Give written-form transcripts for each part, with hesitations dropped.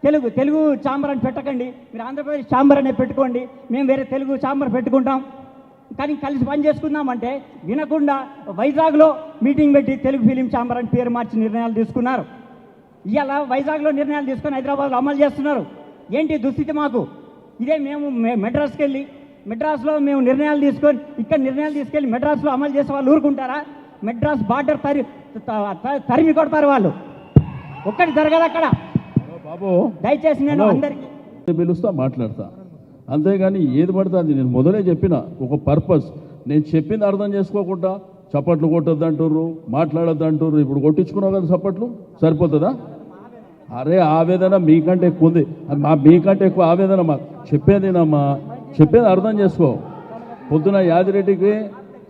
Telugu chamber అని పెట్టకండి, మీరు ఆంధ్రప్రదేశ్ ఛాంబర్ అనే పెట్టుకోండి, మేము వేరే తెలుగు ఛాంబర్ పెట్టుకుంటాం, కానీ కలిసి పని చేసుకుందామంటే వినకుండా వైజాగ్లో మీటింగ్ పెట్టి తెలుగు ఫిలిం ఛాంబర్ అని పేరు మార్చి నిర్ణయాలు తీసుకున్నారు. ఇవాళ వైజాగ్లో నిర్ణయాలు తీసుకొని హైదరాబాద్లో అమలు చేస్తున్నారు. ఏంటి దుస్థితి మాకు? ఇదే మేము మెడ్రాస్కి వెళ్ళి మెడ్రాస్లో మేము నిర్ణయాలు తీసుకొని ఇక్కడ నిర్ణయాలు తీసుకెళ్ళి మెడ్రాస్లో అమలు చేసే వాళ్ళు ఊరుకుంటారా? మెడ్రాస్ బార్డర్ తరిమి కొడతారు వాళ్ళు. ఒక్కటి జరగదు అక్కడ బాబు. దయచేసి నేను అందరికీ పిలుస్తా, మాట్లాడతా, అంతేగాని ఏది పడుతుంది. నేను మొదలే చెప్పిన ఒక పర్పస్, నేను చెప్పింది అర్థం చేసుకోకుండా చప్పట్లు కొట్టొద్దు అంటుర్రు, మాట్లాడొద్దు అంటుర్రు. ఇప్పుడు కొట్టించుకున్నావు కదా చప్పట్లు, సరిపోతుందా? అరే ఆవేదన మీకంటే ఎక్కువ ఉంది, మీకంటే ఎక్కువ ఆవేదన మాకు. చెప్పేదేనమ్మా, చెప్పేది అర్థం చేసుకో. పొద్దున యాదిరెడ్డికి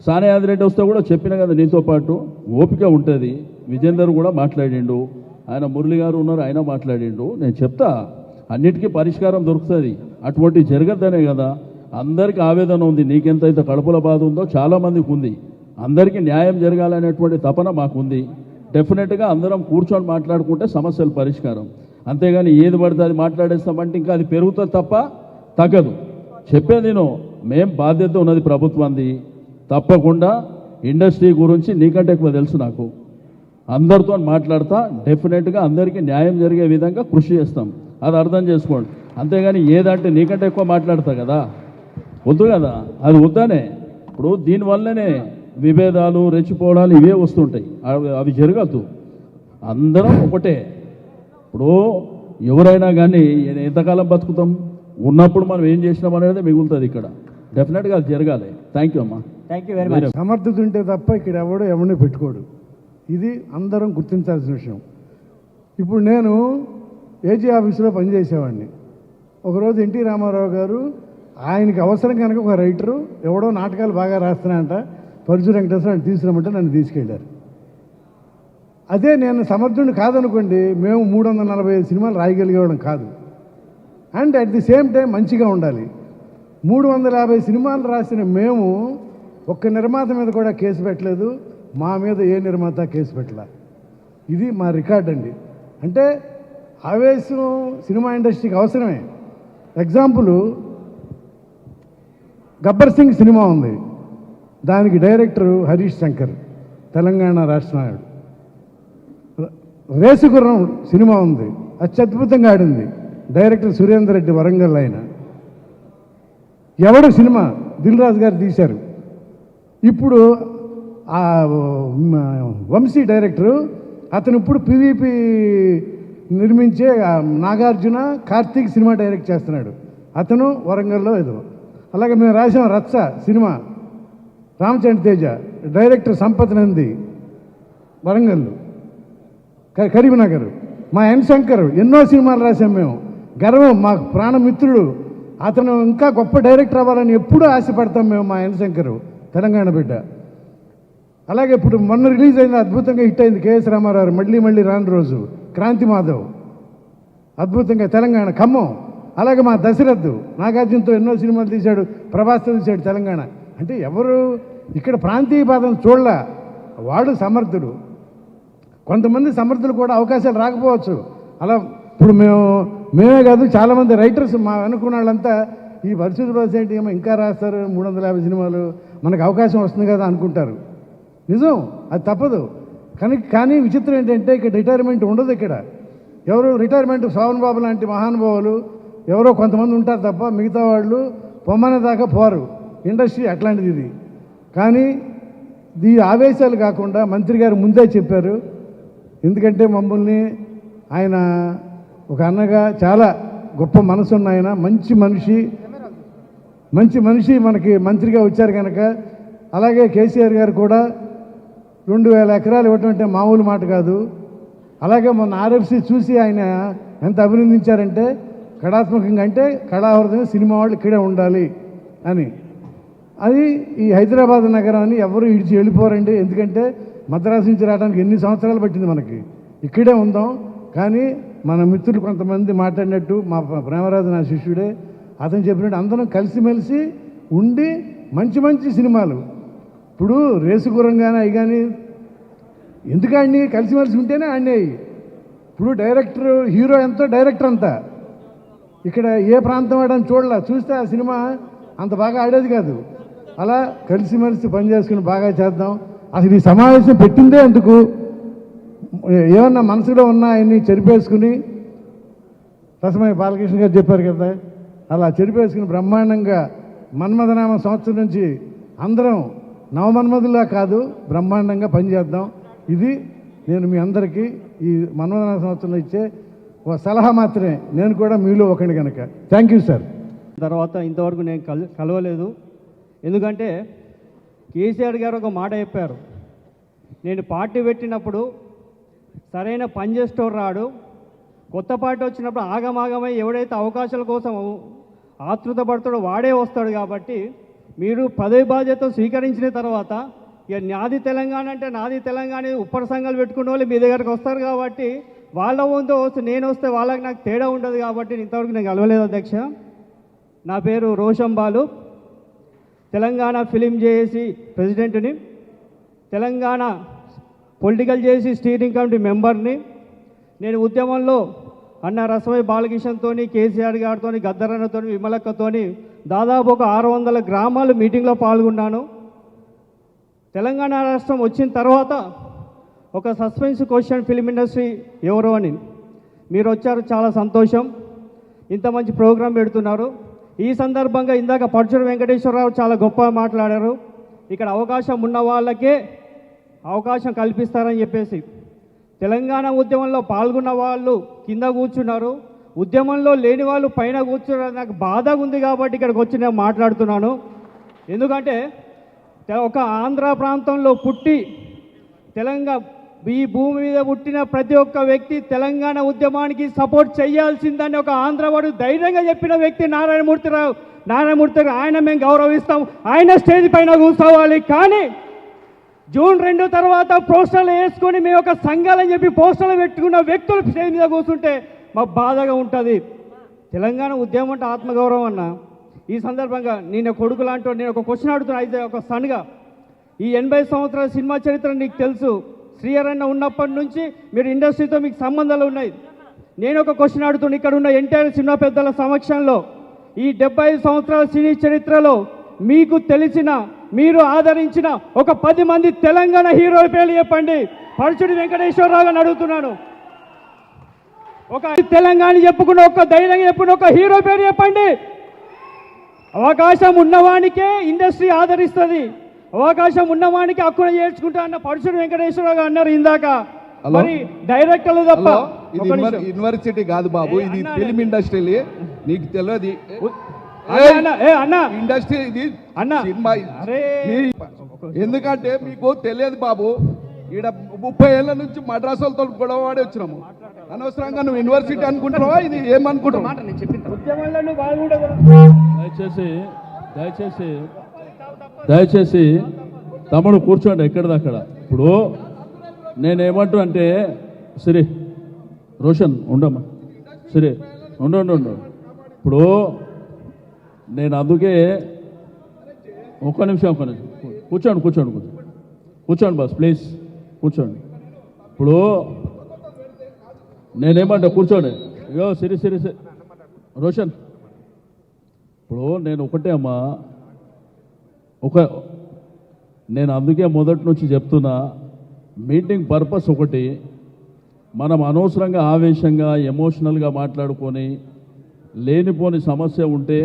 సానే యాదిరెడ్డి వస్తే కూడా చెప్పిన కదా, నీతో పాటు ఓపిక ఉంటుంది. విజేందర్ కూడా మాట్లాడిండు, ఆయన మురళి గారు ఉన్నారు, ఆయన మాట్లాడిండు. నేను చెప్తా, అన్నిటికీ పరిష్కారం దొరుకుతుంది. అటువంటి జరగద్దనే కదా అందరికీ ఆవేదన ఉంది. నీకెంతైతే కడుపుల బాధ ఉందో చాలామందికి ఉంది. అందరికీ న్యాయం జరగాలనేటువంటి తపన మాకుంది. డెఫినెట్గా అందరం కూర్చొని మాట్లాడుకుంటే సమస్యల పరిష్కారం. అంతేగాని ఏది పడితే అది మాట్లాడేస్తామంటే ఇంకా అది పెరుగుతుంది తప్ప తగ్గదు. చెప్పేది నేను, మేం బాధ్యత ఉన్నది ప్రభుత్వాన్ని. తప్పకుండా ఇండస్ట్రీ గురించి నీకంటే ఎక్కువ తెలుసు నాకు. అందరితో మాట్లాడతా, డెఫినెట్గా అందరికీ న్యాయం జరిగే విధంగా కృషి చేస్తాం. అది అర్థం చేసుకోండి. అంతేగాని ఏదంటే నీకంటే ఎక్కువ మాట్లాడతా కదా, వద్దు కదా, అది వద్దనే. ఇప్పుడు దీనివల్లనే విభేదాలు, రెచ్చిపోవడాలు ఇవే వస్తుంటాయి. అవి జరగద్దు. అందరం ఒకటే. ఇప్పుడు ఎవరైనా కానీ ఎంతకాలం బతుకుతాం? ఉన్నప్పుడు మనం ఏం చేసినాం అనేది మిగులుతుంది ఇక్కడ. డెఫినెట్గా అది జరగాలి. థ్యాంక్ యూ అమ్మా. Thank you very much. సమర్థత ఉంటే తప్ప ఇక్కడ ఎవరిని పెట్టుకోడు. ఇది అందరం గుర్తించాల్సిన విషయం. ఇప్పుడు నేను ఏజీ ఆఫీసులో పనిచేసేవాడిని. ఒకరోజు ఎన్టీ రామారావు గారు ఆయనకి అవసరం కనుక ఒక రైటరు ఎవడో నాటకాలు బాగా రాస్తున్నాయంట, పరుచు వెంకటేశ్వర తీసుకురమ్మంటే నన్ను తీసుకెళ్ళారు. అదే నేను సమర్థుడిని కాదనుకోండి, మేము 345 సినిమాలు రాయగలిగేవాళ్ళం కాదు. And at the same time మంచిగా ఉండాలి. 350 సినిమాలు రాసిన మేము ఒక్క నిర్మాత మీద కూడా కేసు పెట్టలేదు. మా మీద ఏ నిర్మాత కేసు పెట్టలే. ఇది మా రికార్డ్ అండి. అంటే ఆవేశం సినిమా ఇండస్ట్రీకి అవసరమే. ఎగ్జాంపుల్, గబ్బర్ సింగ్ సినిమా ఉంది, దానికి డైరెక్టరు హరీష్ శంకర్, తెలంగాణ రాష్ట్ర నాయుడు. రేసుగుర్రం సినిమా ఉంది, అత్యద్భుతంగా ఆడింది, డైరెక్టర్ సురేందర్ రెడ్డి, వరంగల్. ఆయన ఎవడు సినిమా దిల్ రాజు గారు తీశారు. ఇప్పుడు ఆ వంశీ డైరెక్టరు, అతను ఇప్పుడు పివిపి నిర్మించే నాగార్జున కార్తీక్ సినిమా డైరెక్ట్ చేస్తున్నాడు. అతను వరంగల్లో ఏదో. అలాగే మేము రాసాం రత్స సినిమా, రామచంద్ర తేజ, డైరెక్టర్ సంపత్ నంది, వరంగల్, కరీంనగర్. మా ఎన్ శంకర్ ఎన్నో సినిమాలు రాసాం మేము. గర్వం, మా ప్రాణమిత్రుడు, అతను ఇంకా గొప్ప డైరెక్టర్ అవ్వాలని ఎప్పుడూ ఆశపడతాం మేము. మా ఎన్ శంకర్ తెలంగాణ బిడ్డ. అలాగే ఇప్పుడు మొన్న రిలీజ్ అయింది, అద్భుతంగా హిట్ అయింది, కేఎస్ రామారావు మళ్ళీ మళ్ళీ రాని రోజు, క్రాంతి మాధవ్, అద్భుతంగా తెలంగాణ, ఖమ్మం. అలాగే మా దశరథ్ నాగార్జునతో ఎన్నో సినిమాలు తీశాడు, ప్రభాస్తో తీశాడు తెలంగాణ. అంటే ఎవరు ఇక్కడ ప్రాంతీయ పాదం చూడలే, వాడు సమర్థుడు. కొంతమంది సమర్థులు కూడా అవకాశాలు రాకపోవచ్చు. అలా ఇప్పుడు మేమే కాదు, చాలామంది రైటర్స్ మా అనుకున్న వాళ్ళంతా ఈ పరిస్థితి బస్ ఏంటి ఏమో ఇంకా రాస్తారు, 350 సినిమాలు, మనకు అవకాశం వస్తుంది కదా అనుకుంటారు. నిజం, అది తప్పదు. కానీ విచిత్రం ఏంటంటే ఇక్కడ రిటైర్మెంట్ ఉండదు. ఇక్కడ ఎవరు రిటైర్మెంట్, శోభన్ బాబు లాంటి మహానుభావులు ఎవరో కొంతమంది ఉంటారు తప్ప మిగతా వాళ్ళు పొమ్మనే దాకా పోరు. ఇండస్ట్రీ అట్లాంటిది ఇది. కానీ ఈ ఆవేశాలు కాకుండా మంత్రి గారు ముందే చెప్పారు. ఎందుకంటే మమ్మల్ని ఆయన ఒక అన్నగా, చాలా గొప్ప మనసున్న ఆయన, మంచి మనిషి మనకి మంత్రిగా వచ్చారు కనుక. అలాగే కేసీఆర్ గారు కూడా 2000 ఎకరాలు ఇవ్వటం అంటే మామూలు మాట కాదు. అలాగే మొన్న ఆర్ఎఫ్సి చూసి ఆయన ఎంత అభినందించారంటే, కళాత్మకంగా అంటే కళాహృదయం సినిమా వాళ్ళు ఇక్కడే ఉండాలి అని. అది ఈ హైదరాబాద్ నగరాన్ని ఎవరు ఇడిచి వెళ్ళిపోరండి. ఎందుకంటే మద్రాసు నుంచి రావడానికి ఎన్ని సంవత్సరాలు పట్టింది మనకి. ఇక్కడే ఉందాం. కానీ మన మిత్రులు కొంతమంది మాట్లాడినట్టు, మా ప్రేమరాజు నా శిష్యుడే, అతను చెప్పినట్టు అందరం కలిసిమెలిసి ఉండి మంచి సినిమాలు, ఇప్పుడు రేసు గుర్రం కానీ అవి కానీ ఎందుకు ఆడినాయి, కలిసిమెలిసి ఉంటేనే ఆడినాయి. ఇప్పుడు డైరెక్టర్ హీరో ఎంతో డైరెక్టర్ అంతా. ఇక్కడ ఏ ప్రాంతం ఆడని చూడలే, చూస్తే ఆ సినిమా అంత బాగా ఆడేది కాదు. అలా కలిసిమెలిసి పనిచేసుకుని బాగా చేద్దాం. అసలు ఈ సమావేశం పెట్టిందే ఎందుకు? ఏమన్నా మనసులో ఉన్న ఆయన్ని చెరిపేసుకుని, రసమయ్య బాలకృష్ణ గారు చెప్పారు కదా, అలా చెరిపేసుకుని బ్రహ్మాండంగా మన్మథనామ సంవత్సరం నుంచి అందరం నవమన్మధులా కాదు, బ్రహ్మాండంగా పనిచేద్దాం. ఇది నేను మీ అందరికీ ఈ మన్మథనామ సంవత్సరంలో ఇచ్చే ఒక సలహా మాత్రమే. నేను కూడా మీలో ఒకటి కనుక. Thank you sir. తర్వాత ఇంతవరకు నేను కలవలేదు. ఎందుకంటే కేసీఆర్ గారు ఒక మాట చెప్పారు, నేను పార్టీ పెట్టినప్పుడు సరైన పని చేసేటోడు రాడు, కొత్త పార్టీ వచ్చినప్పుడు ఆగమాగమై ఎవడైతే అవకాశాల కోసం ఆతృత పడతాడో వాడే వస్తాడు. కాబట్టి మీరు పదవి బాధ్యత స్వీకరించిన తర్వాత ఇక నాది తెలంగాణ అంటే నాది తెలంగాణ ఉప్పర సంఘాలు పెట్టుకునే వాళ్ళు మీ దగ్గరకు వస్తారు. కాబట్టి వాళ్ళ వంతు వస్తే నేను వస్తే వాళ్ళకి నాకు తేడా ఉండదు. కాబట్టి ఇంతవరకు నేను కలవలేదు అధ్యక్ష. నా పేరు రోషన్ బాలు, తెలంగాణ ఫిలిం జేఏసీ ప్రెసిడెంట్ని, Telangana political JAC steering committee మెంబర్ని. నేను ఉద్యమంలో అన్న రసమయ్య బాలకృష్ణతో, కేసీఆర్ గారితో, గద్దరన్నతో, విమలక్కతో దాదాపు ఒక 600 గ్రామాలు మీటింగ్లో పాల్గొన్నాను. తెలంగాణ రాష్ట్రం వచ్చిన తర్వాత ఒక సస్పెన్స్ క్వశ్చన్ ఫిలిం ఇండస్ట్రీ ఎవరో అని మీరు వచ్చారు, చాలా సంతోషం. ఇంత మంచి ప్రోగ్రాం పెడుతున్నారు. ఈ సందర్భంగా ఇందాక పరచూరు వెంకటేశ్వరరావు చాలా గొప్పగా మాట్లాడారు. ఇక్కడ అవకాశం ఉన్న వాళ్ళకే అవకాశం కల్పిస్తారని చెప్పేసి. తెలంగాణ ఉద్యమంలో పాల్గొన్న వాళ్ళు కింద కూర్చున్నారు, ఉద్యమంలో లేని వాళ్ళు పైన కూర్చున్నారు. నాకు బాధగా ఉంది కాబట్టి ఇక్కడికి వచ్చి నేను మాట్లాడుతున్నాను. ఎందుకంటే ఒక ఆంధ్ర ప్రాంతంలో పుట్టి ఈ భూమి మీద పుట్టిన ప్రతి ఒక్క వ్యక్తి తెలంగాణ ఉద్యమానికి సపోర్ట్ చేయాల్సిందని ఒక ఆంధ్రవాడు ధైర్యంగా చెప్పిన వ్యక్తి నారాయణమూర్తి గారు. ఆయన మేము గౌరవిస్తాం, ఆయన స్టేజ్ పైన కూర్చోవాలి. కానీ జూన్ 2 తర్వాత పోస్టర్లు వేసుకొని మేము ఒక సంఘాలని చెప్పి పోస్టర్లు పెట్టుకున్న వ్యక్తులు స్టేజ్ మీద కూర్చుంటే మాకు బాధగా ఉంటుంది. తెలంగాణ ఉద్యమం అంటే ఆత్మగౌరవం అన్న. ఈ సందర్భంగా నేను కొడుకు లాంటి నేను ఒక క్వశ్చన్ అడుగుతున్నా, అయితే ఒక సన్గా ఈ 80 సంవత్సరాల సినిమా చరిత్ర నీకు తెలుసు. శ్రీహరన్న ఉన్నప్పటి నుంచి మీరు ఇండస్ట్రీతో మీకు సంబంధాలు ఉన్నాయి. నేను ఒక క్వశ్చన్ అడుగుతున్నా, ఇక్కడ ఉన్న ఎన్టీఆర్ సినిమా పెద్దల సమక్షంలో ఈ 75 సంవత్సరాల సినీ చరిత్రలో మీకు తెలిసిన, మీరు ఆదరించిన ఒక 10 మంది తెలంగాణ హీరోల పేర్లు చెప్పండి. పరచూరి వెంకటేశ్వరరావు గారిని అడుగుతున్నాను. ఒక తెలంగాణ చెప్పుకున్న, ఒక ధైర్యంగా చెప్పుకున్న ఒక హీరో పేరు చెప్పండి. అవకాశం ఉన్నవానికే ఇండస్ట్రీ ఆదరిస్తుంది, అవకాశం ఉన్నవానికి హక్కున చేర్చుకుంటా అన్న పరచూరి వెంకటేశ్వరరావు గారు అన్నారు ఇందాక. మరి డైరెక్టర్లు తప్ప యూనివర్సిటీ కాదు బాబు, ఇది ఫిలిం ఇండస్ట్రీ. నీకు తెలియదు ఇండస్ట్రీ ఇది సినిమా. ఎందుకంటే మీకు తెలియదు బాబు, ఈడ 30 ఏళ్ళ నుంచి మద్రాసులతో గొడవవాడి వచ్చినాము. అనవసరంగా నువ్వు యూనివర్సిటీ అనుకుంటున్నావా, ఇది ఏమనుకుంటున్నావు? దయచేసి తమ్ముడు కూర్చోండి ఎక్కడిదక్కడ. ఇప్పుడు నేనేమంటూ అంటే సరే రోషన్ ఉండమ్మా, సరే ఉండు. ఇప్పుడు నేను అందుకే ఒక్క నిమిషం కూర్చోండి బాస్ ప్లీజ్ కూర్చోండి. ఇప్పుడు నేనేమంటా కూర్చోండి. అయ్యో సరే రోషన్, ఇప్పుడు నేను ఒకటే అమ్మా, నేను అందుకే మొదటి నుంచి చెప్తున్నా, మీటింగ్ పర్పస్ ఒకటి. మనం అనవసరంగా ఆవేశంగా ఎమోషనల్గా మాట్లాడుకొని లేనిపోని సమస్య ఉంటే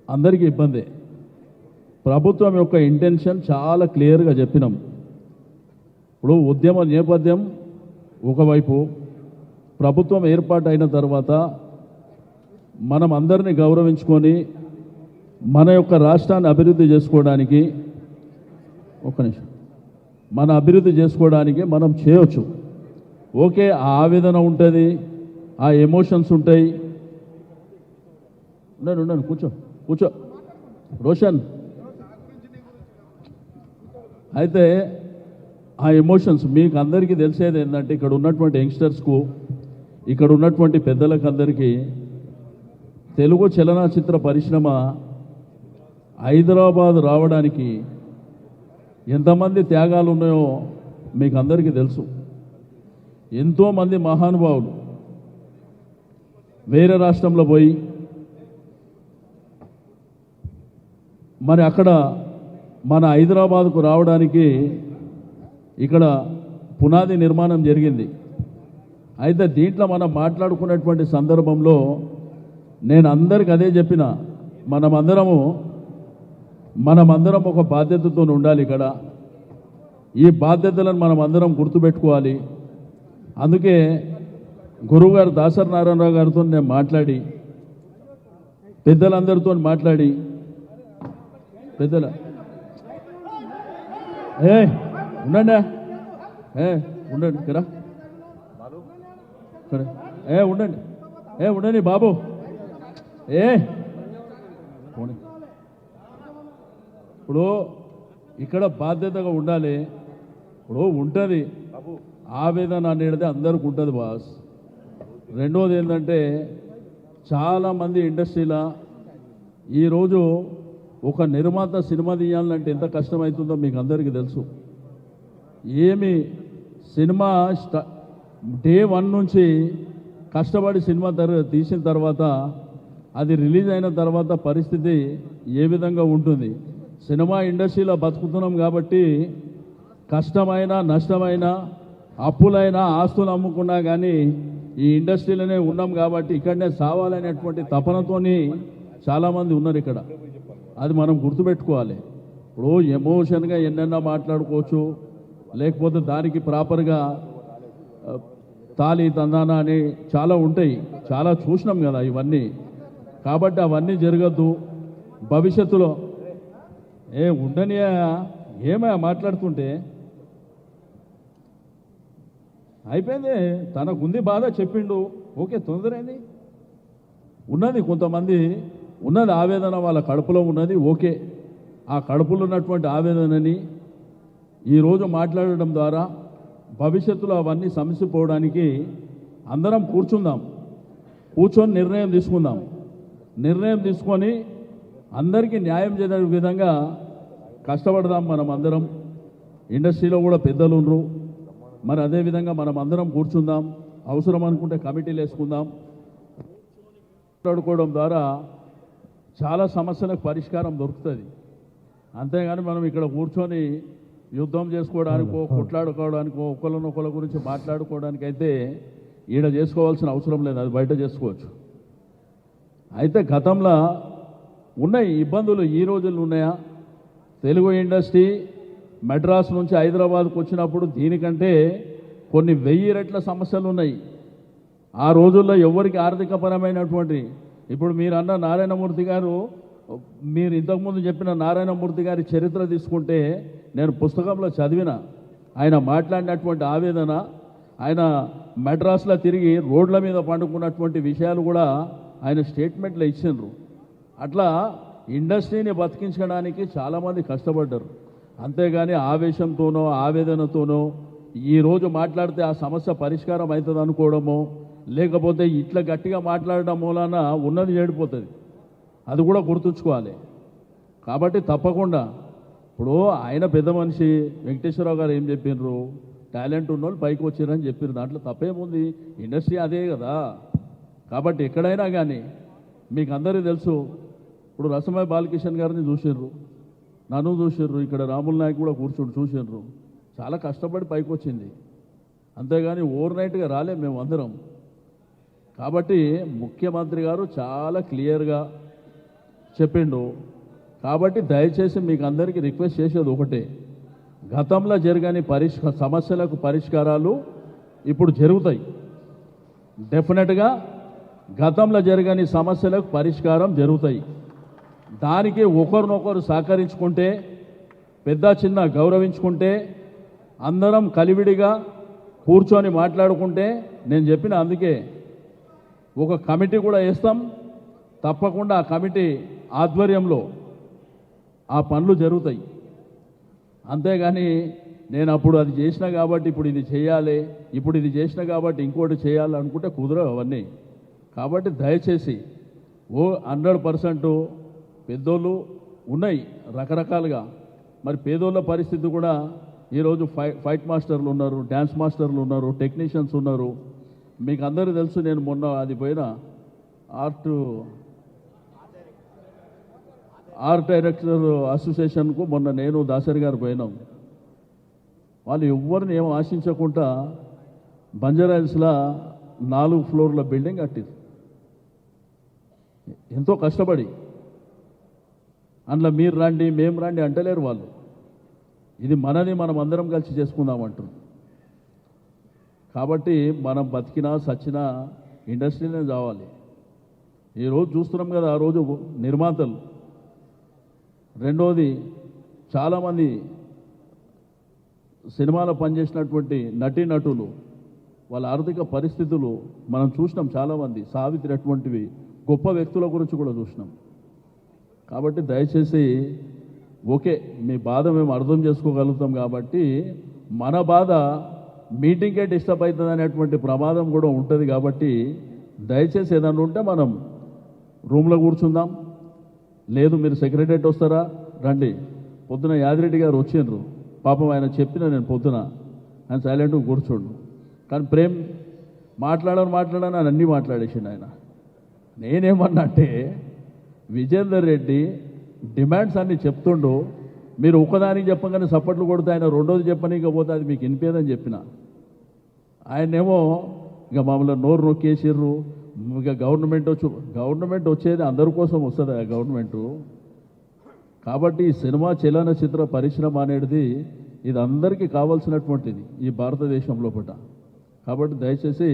అందరికీ ఇబ్బంది. ప్రభుత్వం యొక్క ఇంటెన్షన్ చాలా క్లియర్గా చెప్పినాం. ఇప్పుడు ఉద్యమ నేపథ్యం ఒకవైపు, ప్రభుత్వం ఏర్పాటు అయిన తర్వాత మనం అందరినీ గౌరవించుకొని మన యొక్క రాష్ట్రాన్ని అభివృద్ధి చేసుకోవడానికి, మన అభివృద్ధి చేసుకోవడానికి మనం చేయవచ్చు. ఓకే, ఆ ఆవేదన ఉంటుంది, ఆ ఎమోషన్స్ ఉంటాయి. ఉండండి కూర్చో రోషన్. అయితే ఆ ఎమోషన్స్ మీకు అందరికీ తెలిసేది ఏంటంటే, ఇక్కడ ఉన్నటువంటి యంగ్స్టర్స్కు, ఇక్కడ ఉన్నటువంటి పెద్దలకు అందరికీ తెలుగు చలనచిత్ర పరిశ్రమ హైదరాబాద్ రావడానికి ఎంతమంది త్యాగాలు ఉన్నాయో మీకు అందరికీ తెలుసు. ఎంతోమంది మహానుభావులు వేరే రాష్ట్రంలో పోయి మరి అక్కడ మన హైదరాబాద్కు రావడానికి ఇక్కడ పునాది నిర్మాణం జరిగింది. అయితే దీంట్లో మనం మాట్లాడుకున్నటువంటి సందర్భంలో నేను అందరికి అదే చెప్పిన, మనమందరం ఒక బాధ్యతతో ఉండాలి. ఇక్కడ ఈ బాధ్యతలను మనం అందరం గుర్తుపెట్టుకోవాలి. అందుకే గురువుగారు దాసరి నారాయణరావు గారితో నేను మాట్లాడి, పెద్దలందరితో మాట్లాడి, ఉండండి ఉండండి ఇక్కడ ఉండండి బాబు ఇప్పుడు ఇక్కడ బాధ్యతగా ఉండాలి. ఇప్పుడు ఉంటుంది ఆవేదన అనేది అందరికి ఉంటుంది బాస్. రెండోది ఏంటంటే చాలామంది ఇండస్ట్రీలో ఈరోజు ఒక నిర్మాత సినిమా తీయాలంటే ఎంత కష్టమవుతుందో మీకు అందరికీ తెలుసు. ఏమి సినిమా డే 1 నుంచి కష్టపడి సినిమా తీసిన తర్వాత అది రిలీజ్ అయిన తర్వాత పరిస్థితి ఏ విధంగా ఉంటుంది. సినిమా ఇండస్ట్రీలో బతుకుతున్నాం కాబట్టి కష్టమైన నష్టమైన అప్పులైనా ఆస్తులు అమ్ముకున్నా కానీ ఈ ఇండస్ట్రీలోనే ఉన్నాం కాబట్టి ఇక్కడనే సావాలనేటువంటి తపనతోని చాలామంది ఉన్నారు ఇక్కడ. అది మనం గుర్తుపెట్టుకోవాలి. ఇప్పుడు ఎమోషన్గా ఎన్నెన్నో మాట్లాడుకోవచ్చు, లేకపోతే దానికి ప్రాపర్గా తాళి తందాన అని చాలా ఉంటాయి, చాలా చూసినాం కదా ఇవన్నీ. కాబట్టి అవన్నీ జరగద్దు భవిష్యత్తులో. ఉండని ఏమయ్యా మాట్లాడుతుంటే అయిపోయింది. తనకుంది బాధ చెప్పిండు, ఓకే, తొందరైంది. ఉన్నది కొంతమంది ఉన్నది ఆవేదన వాళ్ళ కడుపులో ఉన్నది, ఓకే. ఆ కడుపులో ఉన్నటువంటి ఆవేదనని ఈరోజు మాట్లాడడం ద్వారా భవిష్యత్తులో అవన్నీ సమసిపోవడానికి అందరం కూర్చొని నిర్ణయం తీసుకుందాం. నిర్ణయం తీసుకొని అందరికీ న్యాయం చేసే విధంగా కష్టపడదాం. మనం అందరం ఇండస్ట్రీలో కూడా పెద్దలు ఉండరు, మరి అదేవిధంగా మనం అందరం కూర్చుందాం. అవసరం అనుకుంటే కమిటీలు వేసుకుందాం. మాట్లాడుకోవడం ద్వారా చాలా సమస్యలకు పరిష్కారం దొరుకుతుంది. అంతేగాని మనం ఇక్కడ కూర్చొని యుద్ధం చేసుకోవడానికో కొట్లాడుకోవడానికో ఒకళ్ళనొకళ్ళ గురించి మాట్లాడుకోవడానికి అయితే ఈడ చేసుకోవాల్సిన అవసరం లేదు, అది బయట చేసుకోవచ్చు. అయితే గతంలో ఉన్నాయి ఇబ్బందులు, ఈ రోజుల్లో ఉన్నాయా? తెలుగు ఇండస్ట్రీ మెడ్రాస్ నుంచి హైదరాబాద్కు వచ్చినప్పుడు దీనికంటే కొన్ని 1000 రెట్ల సమస్యలు ఉన్నాయి. ఆ రోజుల్లో ఎవరికి ఆర్థికపరమైనటువంటి, ఇప్పుడు మీరు అన్న నారాయణమూర్తి గారు, మీరు ఇంతకుముందు చెప్పిన నారాయణమూర్తి గారి చరిత్ర తీసుకుంటే నేను పుస్తకంలో చదివిన, ఆయన మాట్లాడినటువంటి ఆవేదన, ఆయన మెడ్రాస్లో తిరిగి రోడ్ల మీద పండుకున్నటువంటి విషయాలు కూడా ఆయన స్టేట్మెంట్లో ఇచ్చిండ్రు. అట్లా ఇండస్ట్రీని బతికించడానికి చాలామంది కష్టపడ్డారు. అంతేగాని ఆవేశంతోనో ఆవేదనతోనో ఈరోజు మాట్లాడితే ఆ సమస్య పరిష్కారం అవుతుంది అనుకోవడమో, లేకపోతే ఇట్లా గట్టిగా మాట్లాడడం మూలాన ఉన్నది చెడిపోతుంది. అది కూడా గుర్తుంచుకోవాలి. కాబట్టి తప్పకుండా ఇప్పుడు ఆయన పెద్ద మనిషి వెంకటేశ్వరరావు గారు ఏం చెప్పినారు, టాలెంట్ ఉన్నోళ్ళు పైకి వచ్చారని చెప్పారు. దాంట్లో తప్పేముంది, ఇండస్ట్రీ అదే కదా. కాబట్టి ఎక్కడైనా కానీ మీకు అందరికీ తెలుసు, ఇప్పుడు రసమయ్య బాలకిషన్ గారిని చూసిర్రు, నన్ను చూసిర్రు, ఇక్కడ రాముల నాయక్ కూడా కూర్చొని చూసిర్రు. చాలా కష్టపడి పైకి వచ్చింది, అంతేగాని ఓవర్ నైట్గా రాలేం మేము అందరం. కాబట్టి ముఖ్యమంత్రి గారు చాలా క్లియర్గా చెప్పిండు. కాబట్టి దయచేసి మీకు అందరికీ రిక్వెస్ట్ చేసేది ఒకటే, గతంలో జరగని సమస్యలకు పరిష్కారాలు ఇప్పుడు జరుగుతాయి. డెఫినెట్గా గతంలో జరగని సమస్యలకు పరిష్కారం జరుగుతాయి. దానికి ఒకరినొకరు సహకరించుకుంటే, పెద్ద చిన్న గౌరవించుకుంటే, అందరం కలివిడిగా కూర్చొని మాట్లాడుకుంటే, నేను చెప్పిన అందుకే ఒక కమిటీ కూడా వేస్తాం. తప్పకుండా ఆ కమిటీ ఆధ్వర్యంలో ఆ పనులు జరుగుతాయి. అంతేగాని నేను అప్పుడు అది చేసినా కాబట్టి ఇప్పుడు ఇది చేయాలి, ఇప్పుడు ఇది చేసినా కాబట్టి ఇంకోటి చేయాలి అనుకుంటే కుదరవు అవన్నీ. కాబట్టి దయచేసి 100% పెద్దోళ్ళు ఉన్నాయి రకరకాలుగా, మరి పేదోళ్ళ పరిస్థితి కూడా ఈరోజు ఫైట్ మాస్టర్లు ఉన్నారు, డ్యాన్స్ మాస్టర్లు ఉన్నారు, టెక్నీషియన్స్ ఉన్నారు. మీకు అందరూ తెలుసు, నేను మొన్న అది పోయిన ఆర్ట్ డైరెక్టర్ అసోసియేషన్కు మొన్న నేను దాసరి గారు పోయినాం. వాళ్ళు ఎవ్వరిని ఏం ఆశించకుండా బంజారాహిల్స్లో 4 ఫ్లోర్ల బిల్డింగ్ కట్టిరు, ఎంతో కష్టపడి. అందులో మీరు రండి మేము రండి అంటలేరు వాళ్ళు. ఇది మనది, మనం అందరం కలిసి చేసుకుందామంటారు. కాబట్టి మనం బతికినా సచ్చినా ఇండస్ట్రీనే కావాలి. ఈరోజు చూస్తున్నాం కదా, ఆ రోజు నిర్మాతలు, రెండోది చాలామంది సినిమాలో పనిచేసినటువంటి నటీనటులు, వాళ్ళ ఆర్థిక పరిస్థితులు మనం చూసినాం. చాలామంది సావిత్రి అటువంటివి గొప్ప వ్యక్తుల గురించి కూడా చూసినాం. కాబట్టి దయచేసి ఓకే, మీ బాధ మేము అర్థం చేసుకోగలుగుతాం. కాబట్టి మన బాధ మీటింగ్కే డిస్టర్బ్ అవుతుంది అనేటువంటి ప్రమాదం కూడా ఉంటుంది. కాబట్టి దయచేసి ఏదన్నా ఉంటే మనం రూమ్లో కూర్చుందాం. లేదు మీరు సెక్రటరేట్ వస్తారా రండి. పొద్దున యాదిరెడ్డి గారు వచ్చిండ్రు, పాపం ఆయన చెప్పిన నేను పొద్దున ఆయన సైలెంట్గా కూర్చోండు. కానీ ప్రేమ్ మాట్లాడని ఆయన అన్నీ మాట్లాడేసిండు. ఆయన నేనేమన్నా అంటే విజేందర్ రెడ్డి డిమాండ్స్ అన్నీ చెప్తుండు, మీరు ఒకదానికి చెప్పగానే సపోర్ట్లు కొడితే ఆయన రెండోది చెప్పనీకపోతే అది మీకు వినిపేదని చెప్పిన. ఆయనేమో ఇక మమ్మల్ని నోరు నొక్కేసిర్రు. ఇక గవర్నమెంట్ వచ్చేది అందరి కోసం వస్తుంది ఆ గవర్నమెంటు. కాబట్టి ఈ సినిమా చలనచిత్ర పరిశ్రమ అనేది ఇది అందరికీ కావాల్సినటువంటిది ఈ భారతదేశంలో పూట. కాబట్టి దయచేసి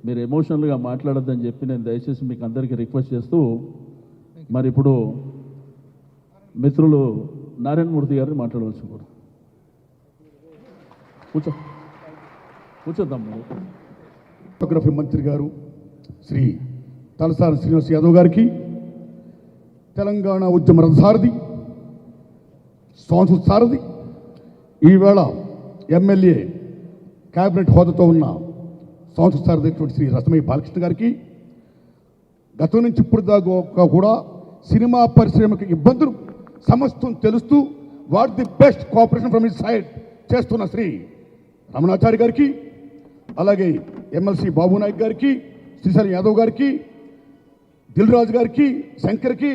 మీరు ఎమోషనల్గా మాట్లాడొద్దని చెప్పి నేను దయచేసి మీకు అందరికీ రిక్వెస్ట్ చేస్తూ, మరి ఇప్పుడు మిత్రులు నారాయణమూర్తి గారిని మాట్లాడవలసి కూడా కూర్చోద్దాం. ఫోటోగ్రఫీ మంత్రి గారు శ్రీ తలసాని శ్రీనివాస్ యాదవ్ గారికి, తెలంగాణ ఉద్యమ రథసారథి సంస్కృతి సారథి, ఈవేళ ఎమ్మెల్యే క్యాబినెట్ హోదాతో ఉన్న సంస్కృతి సారథి శ్రీ రసమయ్య బాలకృష్ణ గారికి, గతం నుంచి ఇప్పుడు దాకా కూడా సినిమా పరిశ్రమకి ఇబ్బందులు సమస్తం తెలుస్తూ what the best cooperation from his side చేస్తున్న శ్రీ రమణాచారి గారికి, అలాగే ఎమ్మెల్సీ బాబు నాయక్ గారికి, శ్రీశైలం యాదవ్ గారికి, దిల్ రాజు గారికి, శంకర్కి,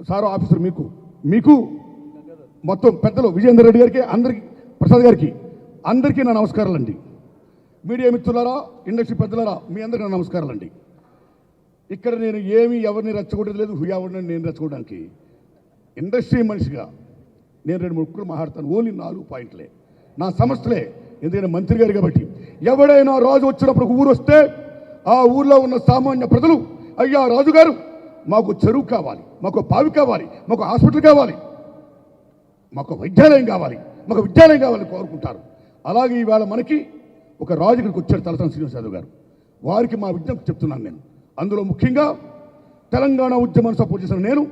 సారో ఆఫీసర్ మీకు మొత్తం పెద్దలు విజయేందర్ రెడ్డి గారికి, అందరికి, ప్రసాద్ గారికి, అందరికీ నా నమస్కారాలండి. మీడియా మిత్రులారా, ఇండస్ట్రీ పెద్దలారా, మీ అందరికీ నా నమస్కారాలండి. ఇక్కడ నేను ఎవరిని రెచ్చగొట్టేది లేదు, ఎవరిని నేను రెచ్చగొట్టడానికి. ఇండస్ట్రీ మనిషిగా నేను 2-3 మాట్లాడతాను. ఓన్లీ 4 పాయింట్లే, నా సమస్యలే. ఎందుకంటే మంత్రి గారు కాబట్టి, ఎవడైనా రాజు వచ్చినప్పుడు ఊరు వస్తే ఆ ఊర్లో ఉన్న సామాన్య ప్రజలు, అయ్యా రాజుగారు మాకు చెరువు కావాలి, మాకు బావి కావాలి, మాకు హాస్పిటల్ కావాలి, మాకు విద్యాలయం కావాలి కోరుకుంటారు. అలాగే ఈవేళ మనకి ఒక రాజు ఇక్కడికి వచ్చారు, తలసాని శ్రీనివాస్ యాదవ్ గారు. వారికి మా విజ్ఞప్తి చెప్తున్నాను నేను. అందులో ముఖ్యంగా తెలంగాణ ఉద్యమాన్ని సపోర్ట్ చేసిన నేను,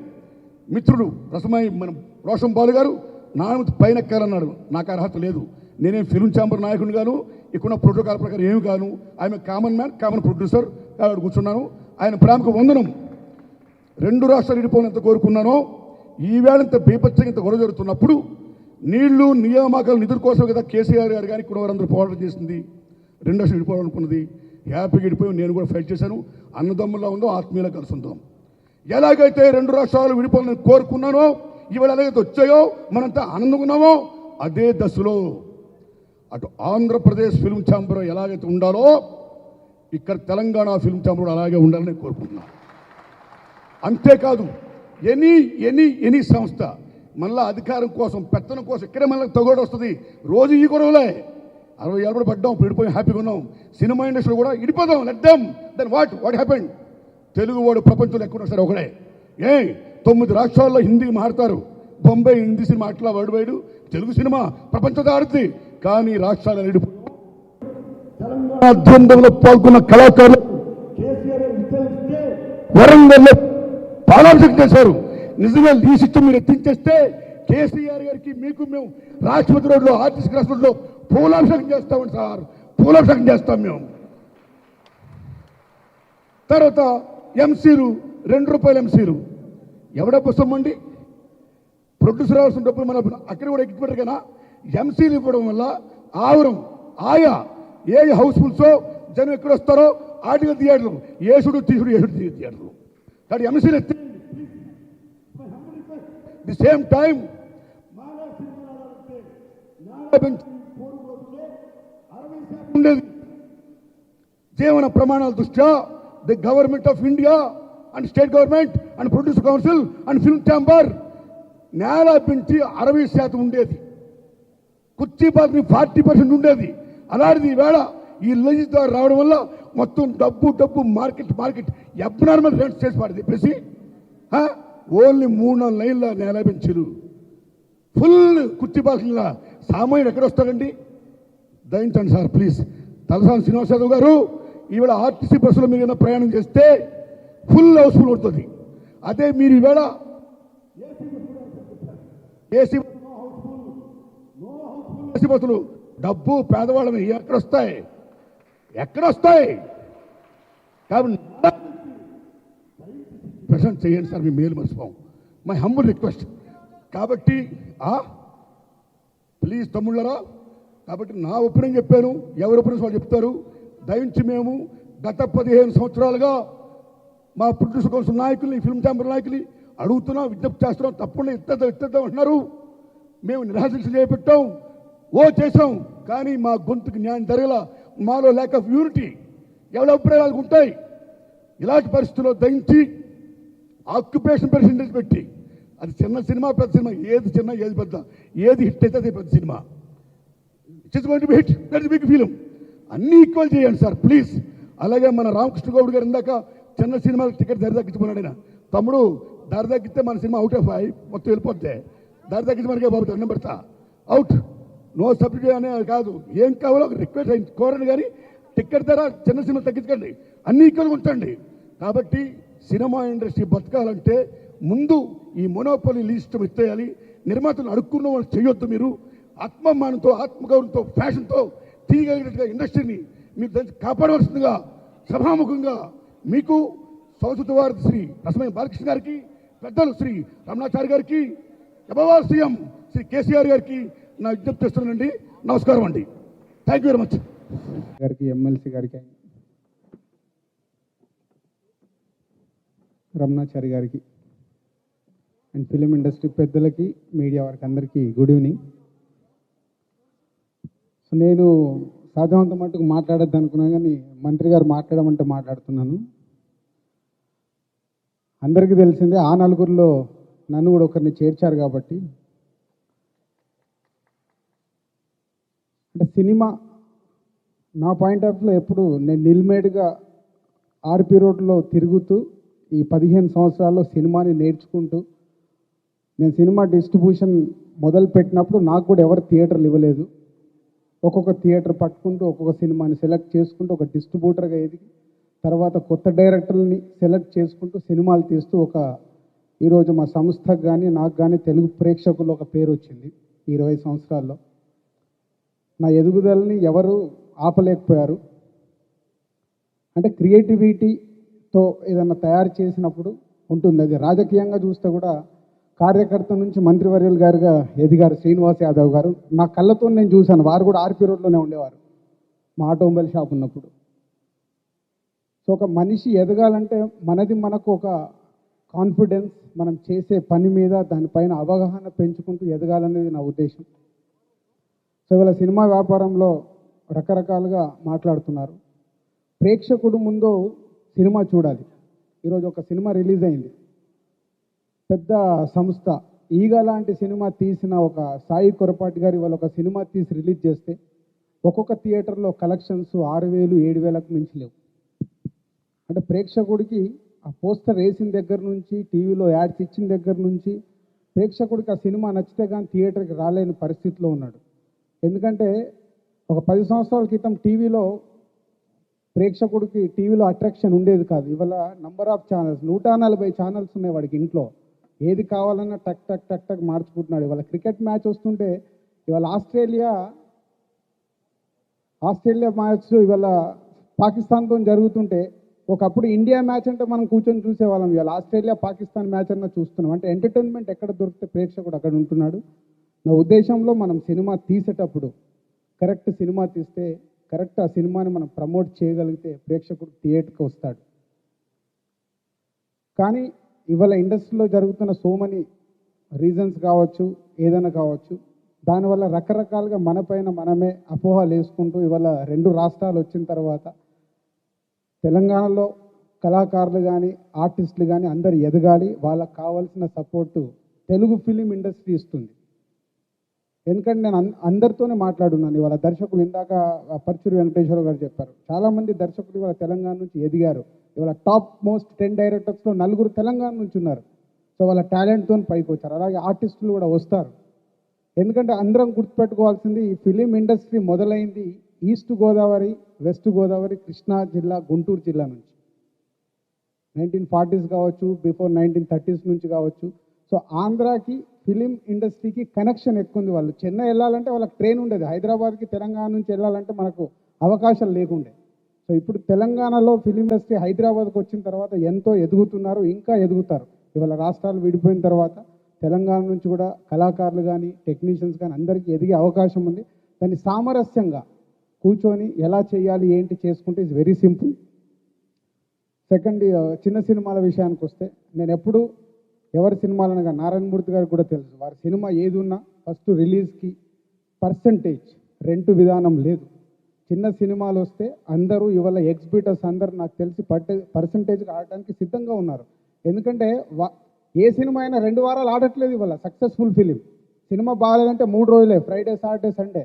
మిత్రుడు రసమయ్య మన రోషన్ బాలు గారు నా పైన ఎక్కాలన్నాడు. నాకు అర్హత లేదు, నేనేం ఫిల్మ్ ఛాంబర్ నాయకుని గాను, ఇక్కడ ప్రోటోకాల్ ప్రకారం ఏమి కాను. ఆయన కామన్ మ్యాన్, కామన్ ప్రొడ్యూసర్ కాబట్టి కూర్చున్నాను. ఆయన ప్రేమకు వందనం. 2 రాష్ట్రాలు విడిపోవాలని ఎంత కోరుకున్నానో, ఈవేళ ఇంత బీభత్సంగా ఇంత గొడవ జరుగుతున్నప్పుడు నీళ్లు నియామకాలు నిధుల కోసం కదా కేసీఆర్ గారు కానీ ఇక్కడ వారందరూ పోరాటం చేసింది. 2 రాష్ట్రాలు విడిపోవాలనుకున్నది. హ్యాపీగా విడిపోయి నేను కూడా ఫైట్ చేశాను. అన్నదమ్ములా ఉందో ఆత్మీయులా కలిసి ఉందాం. ఎలాగైతే 2 రాష్ట్రాలు విడిపోవాలని కోరుకున్నానో, ఇవాళ ఎలాగైతే వచ్చాయో మనంతా ఆనందంగా ఉన్నామో, అదే దశలో అటు ఆంధ్రప్రదేశ్ ఫిల్మ్ ఛాంబర్ ఎలాగైతే ఉండాలో, ఇక్కడ తెలంగాణ ఫిల్మ్ ఛాంబర్ అలాగే ఉండాలని కోరుకుంటున్నాను. అంతేకాదు ఎనీ సంస్థ మళ్ళీ అధికారం కోసం, పెత్తనం కోసం ఇక్కడే మళ్ళీ తగోడు వస్తుంది. రోజు ఈ గొడవలే. 60 ఏళ్ళు పడ్డాం, విడిపోయి హ్యాపీగా ఉన్నాం. సినిమా ఇండస్ట్రీ కూడా ఇడిపోదాం, let then what happened. Telugu వాడు ప్రపంచంలో ఎక్కడ సరే ఒకడే. 9 రాష్ట్రాల్లో హిందీ మాట్లాడతారు. బొంబాయి హిందీ సినిమా అట్లా వరల్డ్ తెలుగు సినిమా ప్రపంచంతో ఆడుతుంది. కానీ రాష్ట్రాల తెలంగాణ ద్వంద్వంలో పాల్గొన్న కళాకారులు వరంగల్లో పాలాభిషేకం చేశారు. నిజంగా ఈ సిస్టమ్ మీరు ఎత్తించేస్తే కేసీఆర్ గారికి మీకు మేము రాష్ట్రపతి రోడ్లో, ఆర్టీసీ క్రాస్ రోడ్లో పూలాభిషేకం చేస్తామండి సార్, పూలాభిషేకం చేస్తాం మేము. తర్వాత ఎంసీలు, ₹2 ఎంసీలు ఎవడ పుస్తకం అండి. ప్రొడ్యూసర్ రావాల్సిన డబ్బులు మన అక్కడ కూడా ఎక్కిపెట్టారు కదా. ఎంసీలు ఇవ్వడం వల్ల ఆవరం ఆయా ఏ హౌస్ఫుల్సో జనం ఎక్కడ వస్తారో ఆర్టికల్ థియేటర్లు ఏసుడు థియేటర్లు కాబట్టి ఎంసీలు ఎత్తి ది సేమ్ టైం ఉండేది జీవన ప్రమాణాల దృష్ట్యా the government of India and state government and producer council and film chamber నేల పెంచి 60% ఉండేది, కుర్చీ పాత్రని 40% ఉండేది. అలాంటిది ఈవేళ ఈ లెజిస్ ద్వారా రావడం వల్ల మొత్తం డబ్బు మార్కెట్ అబ్నార్మల్ రేట్స్ చేసి పాడు చెప్పేసి ఓన్లీ 3-4 లైన్ల నేల పెంచారు. ఫుల్ కుర్చీ పాత్రల సామాన్యుడు ఎక్కడ వస్తాడండి? దయించండి సార్ ప్లీజ్. తలసాని శ్రీనివాస్ యాదవ్ గారు ఈవేళ ఆర్టీసీ బస్సులో మీరు ఏదైనా ప్రయాణం చేస్తే ఫుల్ హౌస్ఫుల్ ఉంటుంది. అదే మీరు ఈవేళ ఏసీ బస్సులు డబ్బు పేదవాళ్ళని ఎక్కడొస్తాయి కాబట్టి ప్రజెంట్ చేయండి సార్, మీ మేలు మర్చిపోం. My humble request. కాబట్టి ప్లీజ్ తమ్ముళ్ళరా, కాబట్టి నా ఒపీనియన్ చెప్పాను, ఎవరి ఒపీనియన్స్ వాళ్ళు చెప్తారు. దయించి మేము గత 15 సంవత్సరాలుగా మా ప్రొడ్యూసర్ కౌన్సిల్ నాయకుల్ని, ఫిల్మ్ ఛాంబర్ నాయకుల్ని అడుగుతున్నాం, విజ్ఞప్తి చేస్తున్నాం. తప్పకుండా ఇద్దాం అంటున్నారు. మేము నిరాశ చేపట్టాం, చేసాం, కానీ మా గొంతుకు న్యాయం జరగల. మాలో ల్యాక్ ఆఫ్ యూనిటీ, ఎవరి అభిప్రాయాలు ఉంటాయి. ఇలాంటి పరిస్థితుల్లో దయించి ఆక్యుపేషన్ పర్సెంటేజ్ పెట్టి, అది చిన్న సినిమా పెద్ద సినిమా, ఏది చిన్న ఏది పెద్ద, ఏది హిట్ అయితే అది పెద్ద సినిమా, it is going to be hit, that is big film. అన్నీ ఈక్వల్ చేయండి సార్ ప్లీజ్. అలాగే మన రామకృష్ణ గౌడ్ గారు ఇందాక చిన్న సినిమాలకు టికెట్ ధర తగ్గించుకున్నాడు. ఆయన తమ్ముడు ధర తగ్గిస్తే మన సినిమా అవుట్ ఆఫ్ 5 మొత్తం వెళ్ళిపోతే, ధర తగ్గించి మనకే బాబు దండం పెడతా, అవుట్, నో సబ్సిడీ అనే కాదు, ఏం కావాలో రిక్వెస్ట్ కోరండి, కానీ టికెట్ ధర చిన్న సినిమా తగ్గించకండి, అన్ని ఈక్వల్గా ఉంచండి. కాబట్టి సినిమా ఇండస్ట్రీ బతకాలంటే ముందు ఈ మొనోపొలీ లిస్టం ఎత్తేయాలి. నిర్మాతలు అడుక్కున్న వాళ్ళు చేయొద్దు. మీరు ఆత్మామానంతో, ఆత్మగౌరవంతో, ఫ్యాషన్తో తీయగలిగినట్టుగా ఇండస్ట్రీని మీరు దాన్ని కాపాడవలసిందిగా సభాముఖంగా మీకు సంస్కృత వారధి శ్రీ రసమయ్య బాలకృష్ణ గారికి, పెద్దలు శ్రీ రమణాచారి గారికి, అభవాల్ సీఎం శ్రీ కేసీఆర్ గారికి నా విజ్ఞప్తి చేస్తున్నానండి. నమస్కారం అండి. Thank you very much. గారికి, ఎమ్మెల్సీ గారికి, రమణాచారి గారికి అండ్ ఫిలిం ఇండస్ట్రీ పెద్దలకి, మీడియా వారికి అందరికీ గుడ్ ఈవినింగ్. సో నేను సాధ్యమంత మట్టుకు మాట్లాడద్దు అనుకున్నాను, కానీ మంత్రి గారు మాట్లాడమంటే మాట్లాడుతున్నాను. అందరికీ తెలిసిందే, ఆ నలుగురిలో నన్ను కూడా ఒకరిని చేర్చారు. కాబట్టి అంటే సినిమా నా పాయింట్ ఆఫ్ వ్యూలో ఎప్పుడు నేను నిల్మేడ్గా ఆర్పి రోడ్లో తిరుగుతూ ఈ 15 సంవత్సరాల్లో సినిమాని నేర్చుకుంటూ, నేను సినిమా డిస్ట్రిబ్యూషన్ మొదలు పెట్టినప్పుడు నాకు కూడా ఎవరు థియేటర్లు ఇవ్వలేదు. ఒక్కొక్క థియేటర్ పట్టుకుంటూ ఒక్కొక్క సినిమాని సెలెక్ట్ చేసుకుంటూ ఒక డిస్ట్రిబ్యూటర్గా ఎదిగి, తర్వాత కొత్త డైరెక్టర్ని సెలెక్ట్ చేసుకుంటూ సినిమాలు తీస్తూ ఈరోజు మా సంస్థకు కానీ నాకు కానీ తెలుగు ప్రేక్షకుల్లో ఒక పేరు వచ్చింది. ఈ 20 సంవత్సరాల్లో నా ఎదుగుదలని ఎవరు ఆపలేకపోయారు. అంటే క్రియేటివిటీతో ఏదన్నా తయారు చేసినప్పుడు ఉంటుంది. అది రాజకీయంగా చూస్తే కూడా కార్యకర్త నుంచి మంత్రివర్యులు గారుగా ఎదిగారు శ్రీనివాస్ యాదవ్ గారు. నా కళ్ళతో నేను చూశాను. వారు కూడా ఆర్పి రోడ్లోనే ఉండేవారు మా ఆటోమొబైల్ షాప్ ఉన్నప్పుడు. సో ఒక మనిషి ఎదగాలంటే మనకు ఒక కాన్ఫిడెన్స్, మనం చేసే పని మీద దానిపైన అవగాహన పెంచుకుంటూ ఎదగాలనేది నా ఉద్దేశం. సో ఇవాళ సినిమా వ్యాపారంలో రకరకాలుగా మాట్లాడుతున్నారు. ప్రేక్షకుడు ముందు సినిమా చూడాలి. ఈరోజు ఒక సినిమా రిలీజ్ అయింది, పెద్ద సంస్థ ఈగ లాంటి సినిమా తీసిన ఒక సాయి కొరపాటి గారు ఇవాళ ఒక సినిమా తీసి రిలీజ్ చేస్తే ఒక్కొక్క థియేటర్లో కలెక్షన్స్ 6,000, 7,000కు మించి లేవు. అంటే ప్రేక్షకుడికి ఆ పోస్టర్ వేసిన దగ్గర నుంచి, టీవీలో యాడ్స్ ఇచ్చిన దగ్గర నుంచి ప్రేక్షకుడికి ఆ సినిమా నచ్చితే కానీ థియేటర్కి రాలేని పరిస్థితిలో ఉన్నాడు. ఎందుకంటే ఒక 10 సంవత్సరాల క్రితం ప్రేక్షకుడికి టీవీలో అట్రాక్షన్ ఉండేది కాదు. ఇవాళ నంబర్ ఆఫ్ ఛానల్స్, 140 ఛానల్స్ ఉన్నాయి వాడికి. ఇంట్లో ఏది కావాలన్నా టక్ టక్ టక్ టక్ మార్చుకుంటున్నాడు. ఇవాళ క్రికెట్ మ్యాచ్ వస్తుంటే, ఇవాళ ఆస్ట్రేలియా మ్యాచ్ ఇవాళ పాకిస్తాన్తో జరుగుతుంటే, ఒకప్పుడు ఇండియా మ్యాచ్ అంటే మనం కూర్చొని చూసేవాళ్ళం. ఇవాళ ఆస్ట్రేలియా పాకిస్తాన్ మ్యాచ్ అన్న చూస్తున్నాం. అంటే ఎంటర్టైన్మెంట్ ఎక్కడ దొరికితే ప్రేక్షకుడు అక్కడ ఉంటున్నాడు. నా ఉద్దేశంలో మనం సినిమా తీసేటప్పుడు కరెక్ట్ సినిమా తీస్తే కరెక్ట్ ఆ సినిమాని మనం ప్రమోట్ చేయగలిగితే ప్రేక్షకుడు థియేటర్కి వస్తాడు. కానీ ఇవాళ ఇండస్ట్రీలో జరుగుతున్న సో మెనీ రీజన్స్ కావచ్చు, ఏదైనా కావచ్చు, దానివల్ల రకరకాలుగా మనపైన మనమే అపోహలు వేసుకుంటూ ఇవాళ 2 రాష్ట్రాలు వచ్చిన తర్వాత తెలంగాణలో కళాకారులు కానీ ఆర్టిస్టులు కానీ అందరు ఎదగాలి, వాళ్ళకు కావాల్సిన సపోర్టు తెలుగు ఫిలిం ఇండస్ట్రీ ఇస్తుంది. ఎందుకంటే నేను అందరితోనే మాట్లాడున్నాను. ఇవాళ దర్శకులు ఇందాక పర్చూరి వెంకటేశ్వర గారు చెప్పారు, చాలామంది దర్శకులు ఇవాళ తెలంగాణ నుంచి ఎదిగారు. ఇవాళ టాప్ మోస్ట్ 10 డైరెక్టర్స్లో 4 తెలంగాణ నుంచి ఉన్నారు. సో వాళ్ళ టాలెంట్తో పైకి వచ్చారు. అలాగే ఆర్టిస్టులు కూడా వస్తారు. ఎందుకంటే అందరం గుర్తుపెట్టుకోవాల్సింది, ఈ ఫిలిం ఇండస్ట్రీ మొదలైంది ఈస్ట్ గోదావరి, వెస్ట్ గోదావరి, కృష్ణా జిల్లా, గుంటూరు జిల్లా నుంచి 1940s కావచ్చు, బిఫోర్ 1930s నుంచి కావచ్చు. సో ఆంధ్రాకి ఫిలిం ఇండస్ట్రీకి కనెక్షన్ ఎక్కువ ఉంది. వాళ్ళు చెన్నై వెళ్ళాలంటే వాళ్ళకి ట్రైన్ ఉండేది, హైదరాబాద్కి తెలంగాణ నుంచి వెళ్ళాలంటే మనకు అవకాశాలు లేకుండే. సో ఇప్పుడు తెలంగాణలో ఫిలిం ఇండస్ట్రీ హైదరాబాద్కి వచ్చిన తర్వాత ఎంతో ఎదుగుతున్నారు, ఇంకా ఎదుగుతారు. ఇవాళ రాష్ట్రాలు విడిపోయిన తర్వాత తెలంగాణ నుంచి కూడా కళాకారులు కానీ టెక్నీషియన్స్ కానీ అందరికీ ఎదిగే అవకాశం ఉంది. దాన్ని సామరస్యంగా కూర్చొని ఎలా చేయాలి ఏంటి చేసుకుంటే ఇట్స్ వెరీ సింపుల్. సెకండ్, చిన్న సినిమాల విషయానికి వస్తే నేను ఎప్పుడు ఎవరి సినిమాలనగా నారాయణమూర్తి గారికి కూడా తెలుసు, వారి సినిమా ఏది ఉన్నా ఫస్ట్ రిలీజ్కి పర్సంటేజ్ రెంట్ విధానం లేదు. చిన్న సినిమాలు వస్తే అందరూ ఇవాళ ఎగ్జిబిటర్స్ అందరూ నాకు తెలిసి పర్సంటేజ్కి ఆడటానికి సిద్ధంగా ఉన్నారు. ఎందుకంటే ఏ సినిమా అయినా 2 వారాలు ఆడట్లేదు ఇవాళ. సక్సెస్ఫుల్ ఫిలిం సినిమా బాగాలేదంటే 3 రోజులే, ఫ్రైడే సాటర్డే సండే.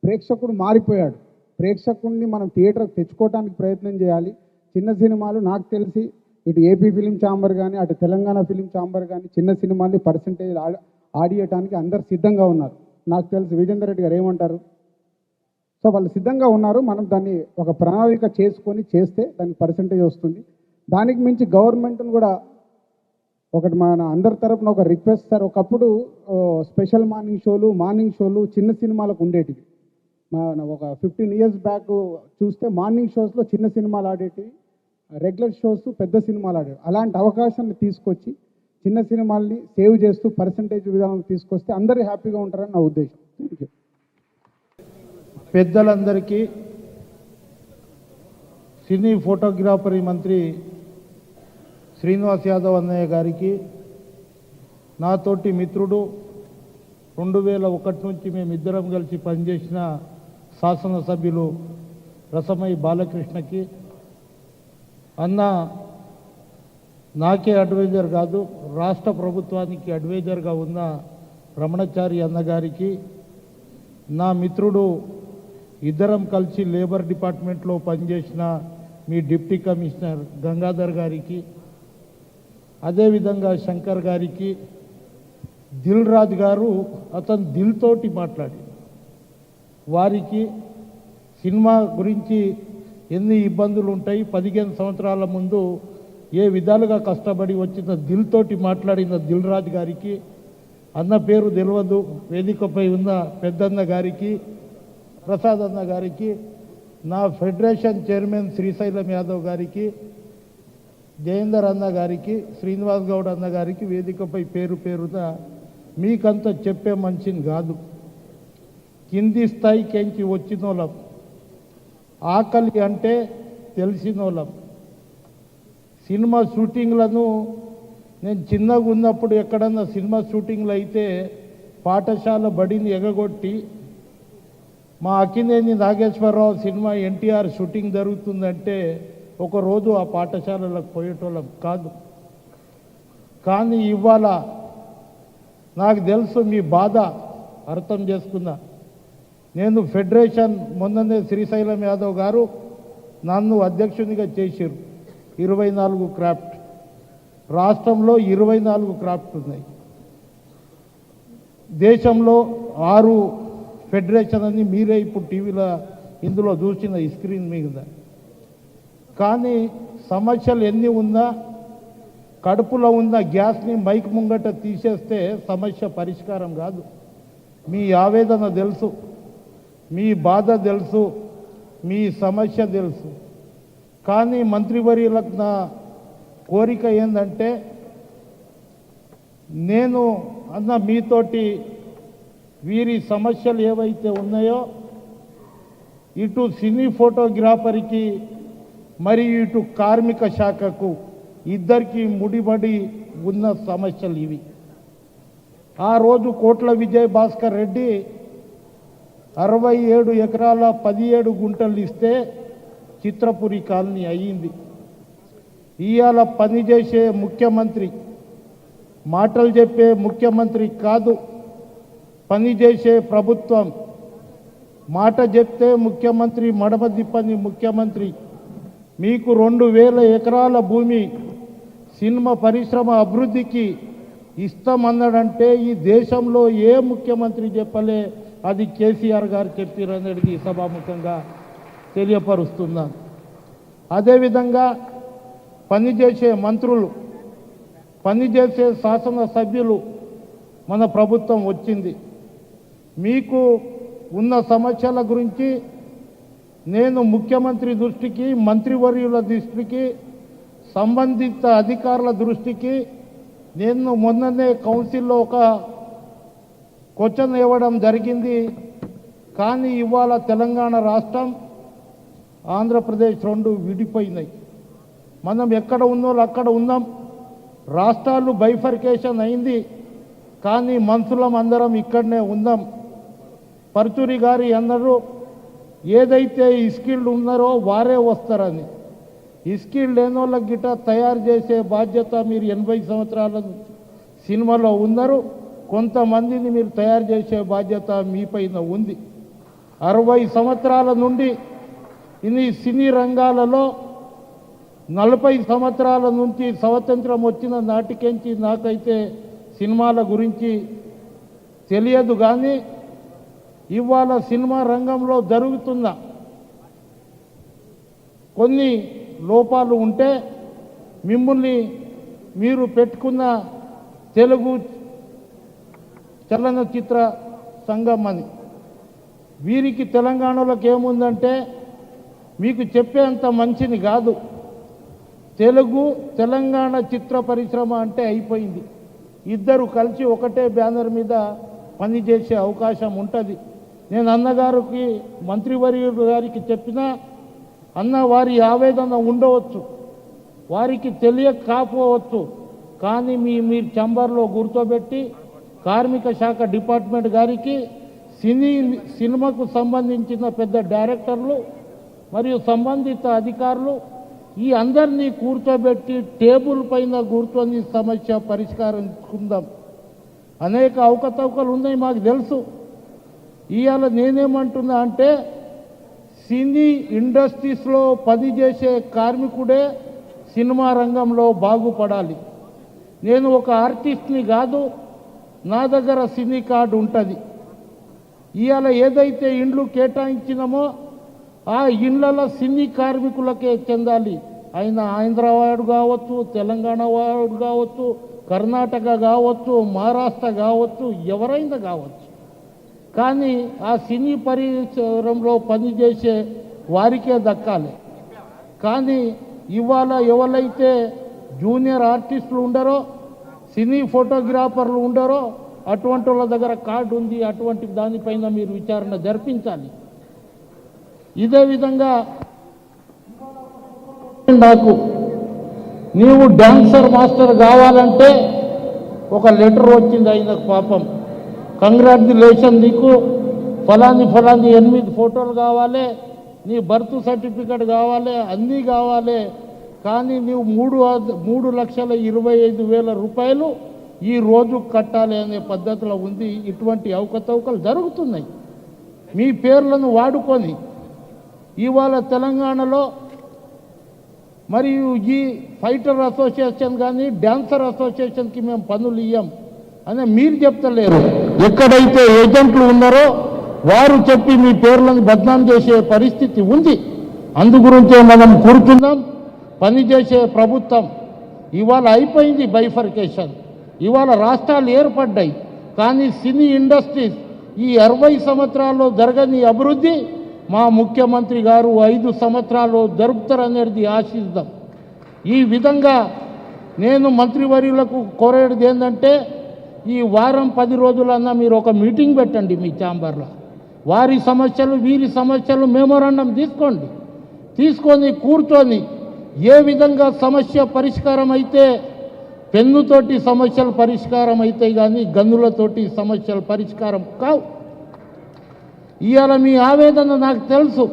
ప్రేక్షకుడు మారిపోయాడు. ప్రేక్షకుడిని మనం థియేటర్కి తెచ్చుకోవడానికి ప్రయత్నం చేయాలి. చిన్న సినిమాలు నాకు తెలిసి ఇటు ఏపీ ఫిలిం ఛాంబర్ కానీ అటు తెలంగాణ ఫిలిం ఛాంబర్ కానీ చిన్న సినిమాల్ని పర్సంటేజ్ ఆడియటానికి అందరు సిద్ధంగా ఉన్నారు. నాకు తెలిసి విజేందర్ రెడ్డి గారు ఏమంటారు? సో వాళ్ళు సిద్ధంగా ఉన్నారు. మనం దాన్ని ఒక ప్రణాళిక చేసుకొని చేస్తే దానికి పర్సంటేజ్ వస్తుంది. దానికి మించి గవర్నమెంట్ను కూడా ఒకటి మన అందరి తరపున ఒక రిక్వెస్ట్ సార్, ఒకప్పుడు స్పెషల్ మార్నింగ్ షోలు చిన్న సినిమాలకు ఉండేటివి. మన ఒక 15 years బ్యాక్ చూస్తే మార్నింగ్ షోస్లో చిన్న సినిమాలు ఆడేటివి, రెగ్యులర్ షోస్ పెద్ద సినిమాలు ఆడేవి. అలాంటి అవకాశాన్ని తీసుకొచ్చి చిన్న సినిమాల్ని సేవ్ చేస్తూ పర్సంటేజ్ విధానం తీసుకొస్తే అందరూ హ్యాపీగా ఉంటారని నా ఉద్దేశం. Thank you. పెద్దలందరికీ, సినీ ఫోటోగ్రాఫరీ మంత్రి శ్రీనివాస్ యాదవ్ అన్నయ్య గారికి, నాతోటి మిత్రుడు 2001 నుంచి మేమిద్దరం కలిసి పనిచేసిన శాసనసభ్యులు రసమయ్య బాలకృష్ణకి, అన్న నాకే అడ్వైజర్ కాదు రాష్ట్ర ప్రభుత్వానికి అడ్వైజర్గా ఉన్న రమణచారి అన్నగారికి, నా మిత్రుడు ఇద్దరం కలిసి లేబర్ డిపార్ట్మెంట్లో పనిచేసిన మీ డిప్టీ కమిషనర్ గంగాధర్ గారికి, అదేవిధంగా శంకర్ గారికి, దిల్ రాజు గారు అతను దిల్ తోటి మాట్లాడి వారికి సినిమా గురించి ఎన్ని ఇబ్బందులు ఉంటాయి, 15 సంవత్సరాల ముందు ఏ విధాలుగా కష్టపడి వచ్చిన దిల్ తోటి మాట్లాడిన దిల్ రాజు గారికి, అన్న పేరు తెలియదు వేదికపై ఉన్న పెద్దన్న గారికి, ప్రసాద్ అన్న గారికి, నా ఫెడరేషన్ చైర్మన్ శ్రీశైలం యాదవ్ గారికి, జయేందర్ అన్న గారికి, శ్రీనివాస్ గౌడ్ అన్న గారికి వేదికపై పేరు పేరున మీకంతా చెప్పే మనిషిని కాదు. కింది స్థాయికి వచ్చినోళ్ళం, ఆకలి అంటే తెలిసినోళ్ళం. సినిమా షూటింగ్లను నేను చిన్నగా ఉన్నప్పుడు ఎక్కడన్నా సినిమా షూటింగ్లు అయితే పాఠశాల బడిని ఎగగొట్టి మా అక్కినేని నాగేశ్వరరావు సినిమా ఎన్టీఆర్ షూటింగ్ జరుగుతుందంటే ఒకరోజు ఆ పాఠశాలలకు పోయేటోళ్ళం కాదు. కానీ ఇవాళ నాకు తెలుసు మీ బాధ అర్థం చేసుకున్నా. నేను ఫెడరేషన్ మొన్ననే శ్రీశైలం యాదవ్ గారు నన్ను అధ్యక్షునిగా చేశారు. 24 క్రాఫ్ట్ రాష్ట్రంలో 24 క్రాఫ్ట్ ఉన్నాయి. దేశంలో 6 ఫెడరేషన్ అని మీరే ఇప్పుడు టీవీలో ఇందులో చూసిన ఈ స్క్రీన్ మీద. కానీ సమస్యలు ఎన్ని ఉన్నా కడుపులో ఉన్న గ్యాస్ని మైక్ ముంగట తీసేస్తే సమస్య పరిష్కారం కాదు. మీ ఆవేదన తెలుసు, మీ బాధ తెలుసు, మీ సమస్య తెలుసు. కానీ మంత్రివర్యులకు నా కోరిక ఏంటంటే, నేను అన్న మీతోటి వీరి సమస్యలు ఏవైతే ఉన్నాయో ఇటు సినీ ఫోటోగ్రాఫర్కి మరియు ఇటు కార్మిక శాఖకు ఇద్దరికి ముడిపడి ఉన్న సమస్యలు ఇవి. ఆ రోజు కోట్ల విజయ్ భాస్కర్ రెడ్డి 67 ఎకరాల 17 గుంటలు ఇస్తే చిత్రపురి కాలనీ అయ్యింది. ఇవాళ పనిచేసే ముఖ్యమంత్రి, మాటలు చెప్పే ముఖ్యమంత్రి కాదు, పనిచేసే ప్రభుత్వం. మాట చెప్తే ముఖ్యమంత్రి, మడమ తిప్పని ముఖ్యమంత్రి. మీకు 2000 ఎకరాల భూమి సినిమా పరిశ్రమ అభివృద్ధికి ఇస్తామన్నాడంటే ఈ దేశంలో ఏ ముఖ్యమంత్రి చెప్పలే, అది కేసీఆర్ గారు చెప్పారనేది సభాముఖంగా తెలియపరుస్తున్నాను. అదేవిధంగా పనిచేసే మంత్రులు, పనిచేసే శాసనసభ్యులు మన ప్రభుత్వం వచ్చింది. మీకు ఉన్న సమస్యల గురించి నేను ముఖ్యమంత్రి దృష్టికి, మంత్రివర్యుల దృష్టికి, సంబంధిత అధికారుల దృష్టికి నేను మొన్ననే కౌన్సిల్లో ఒక క్వశ్చన్ ఇవ్వడం జరిగింది. కానీ ఇవాళ తెలంగాణ రాష్ట్రం, ఆంధ్రప్రదేశ్ రెండు విడిపోయినాయి. మనం ఎక్కడ ఉన్నోళ్ళు అక్కడ ఉన్నాం. రాష్ట్రాలు బైఫర్కేషన్ అయింది, కానీ మనుషులం అందరం ఇక్కడనే ఉందాం. పరుచూరి గారి అందరూ ఏదైతే స్కిల్డ్ ఉన్నారో వారే వస్తారని, స్కిల్ లేని వాళ్ళకి గిట్ట తయారు చేసే బాధ్యత మీరు 80 సంవత్సరాల సినిమాలో ఉన్నారు. కొంతమందిని మీరు తయారు చేసే బాధ్యత మీపైన ఉంది. 60 సంవత్సరాల నుండి ఇన్ని సినీ రంగాలలో 40 సంవత్సరాల నుంచి స్వాతంత్రం వచ్చిన నాటికెంచి నాకైతే సినిమాల గురించి తెలియదు. కానీ ఇవాళ సినిమా రంగంలో జరుగుతున్న కొన్ని లోపాలు ఉంటే మిమ్మల్ని మీరు పెట్టుకున్న తెలుగు చలనచిత్ర సంఘం అని, వీరికి తెలంగాణలోకి ఏముందంటే మీకు చెప్పేంత మంచిది కాదు. తెలంగాణ చిత్ర పరిశ్రమ అంటే అయిపోయింది. ఇద్దరు కలిసి ఒకటే బ్యానర్ మీద పనిచేసే అవకాశం ఉంటుంది. నేను అన్నగారికి, మంత్రివర్యుడు గారికి చెప్పినా అన్న వారి ఆవేదన ఉండవచ్చు, వారికి తెలియకపోవచ్చు. కానీ మీరు చంబర్లో గుర్తుపెట్టి కార్మిక శాఖ డిపార్ట్మెంట్ గారికి, సినిమాకు సంబంధించిన పెద్ద డైరెక్టర్లు మరియు సంబంధిత అధికారులు ఈ అందరినీ కూర్చోబెట్టి టేబుల్ పైన కూర్చొని సమస్య పరిష్కరించుకుందాం. అనేక అవకతవకలు ఉన్నాయి, మాకు తెలుసు. ఇవాళ నేనేమంటున్నా అంటే సినీ ఇండస్ట్రీస్లో పనిచేసే కార్మికుడే సినిమా రంగంలో బాగుపడాలి. నేను ఒక ఆర్టిస్ట్ని కాదు, నా దగ్గర సినీ కార్డు ఉంటుంది. ఇవాళ ఏదైతే ఇండ్లు కేటాయించినామో ఆ ఇండ్లలో సినీ కార్మికులకే చెందాలి. ఆయన ఆంధ్రవాడు కావచ్చు, తెలంగాణ వాడు కావచ్చు, కర్ణాటక కావచ్చు, మహారాష్ట్ర కావచ్చు, ఎవరైనా కావచ్చు. కానీ ఆ సినీ పరిశ్రమలో పనిచేసే వారికే దక్కాలి. కానీ ఇవాళ ఎవరైతే జూనియర్ ఆర్టిస్టులు ఉండరో, సినీ ఫోటోగ్రాఫర్లు ఉండరో, అటువంటి వాళ్ళ దగ్గర కార్డు ఉంది. అటువంటి దానిపైన మీరు విచారణ జరిపించాలి. ఇదే విధంగా నాకు నీవు డాన్సర్ మాస్టర్ కావాలంటే ఒక లెటర్ వచ్చింది ఆయనకు, పాపం కంగ్రాట్యులేషన్, నీకు ఫలాని 8 ఫోటోలు కావాలి, నీ బర్త్ సర్టిఫికెట్ కావాలి, అన్నీ కావాలి. కానీ నీవు 3,25,000 రూపాయలు ఈ రోజు కట్టాలి అనే పద్ధతిలో ఉంది. ఇటువంటి అవకతవకలు జరుగుతున్నాయి. మీ పేర్లను వాడుకొని ఇవాళ తెలంగాణలో మరియు ఈ ఫైటర్ అసోసియేషన్ కానీ డాన్సర్ అసోసియేషన్కి మేము పనులు ఇయ్యం అని మీరు చెప్తలేరు. ఎక్కడైతే ఏజెంట్లు ఉన్నారో వారు చెప్పి మీ పేర్లను బద్నాం చేసే పరిస్థితి ఉంది. అందుగురించే మనం కూర్చున్నాం. పనిచేసే ప్రభుత్వం ఇవాళ అయిపోయింది బైఫర్కేషన్. ఇవాళ రాష్ట్రాలు ఏర్పడ్డాయి. కానీ సినీ ఇండస్ట్రీస్ ఈ 60 సంవత్సరాల్లో జరగని అభివృద్ధి మా ముఖ్యమంత్రి గారు 5 సంవత్సరాలు జరుపుతారనేది ఆశిద్దాం. ఈ విధంగా నేను మంత్రివర్యులకు కోరేది ఏంటంటే ఈ వారం 10 రోజులన్నా మీరు ఒక మీటింగ్ పెట్టండి మీ ఛాంబర్లో. వారి సమస్యలు వీరి సమస్యలు మెమోరాండం తీసుకొని కూర్చొని ఏ విధంగా సమస్య పరిష్కారం అయితే పెన్నుతోటి సమస్యలు పరిష్కారం అవుతాయి, కానీ గన్నులతోటి సమస్యలు పరిష్కారం కావు. ఇవాళ మీ ఆవేదన నాకు తెలుసు,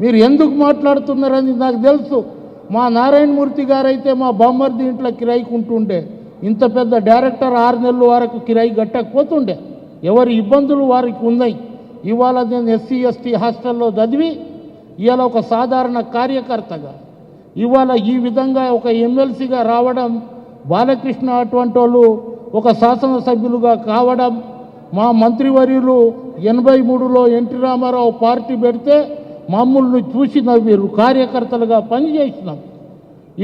మీరు ఎందుకు మాట్లాడుతున్నారని నాకు తెలుసు. మా నారాయణమూర్తి గారు అయితే మా బామ్మర్ది ఇంట్లో కిరాయికుంటుండే, ఇంత పెద్ద డైరెక్టర్ 6 నెలల వరకు కిరాయి కట్టకపోతుండే. ఎవరి ఇబ్బందులు వారికి ఉన్నాయి. ఇవాళ నేను ఎస్సీ ఎస్టీ హాస్టల్లో చదివి ఇవాళ ఒక సాధారణ కార్యకర్తగా ఇవాళ ఈ విధంగా ఒక ఎమ్మెల్సీగా రావడం, బాలకృష్ణ అటువంటి వాళ్ళు ఒక శాసనసభ్యులుగా కావడం, మా మంత్రివర్యులు 83లో ఎన్టీ రామారావు పార్టీ పెడితే మమ్మల్ని చూసి నవ్వారు, కార్యకర్తలుగా పనిచేసినాం.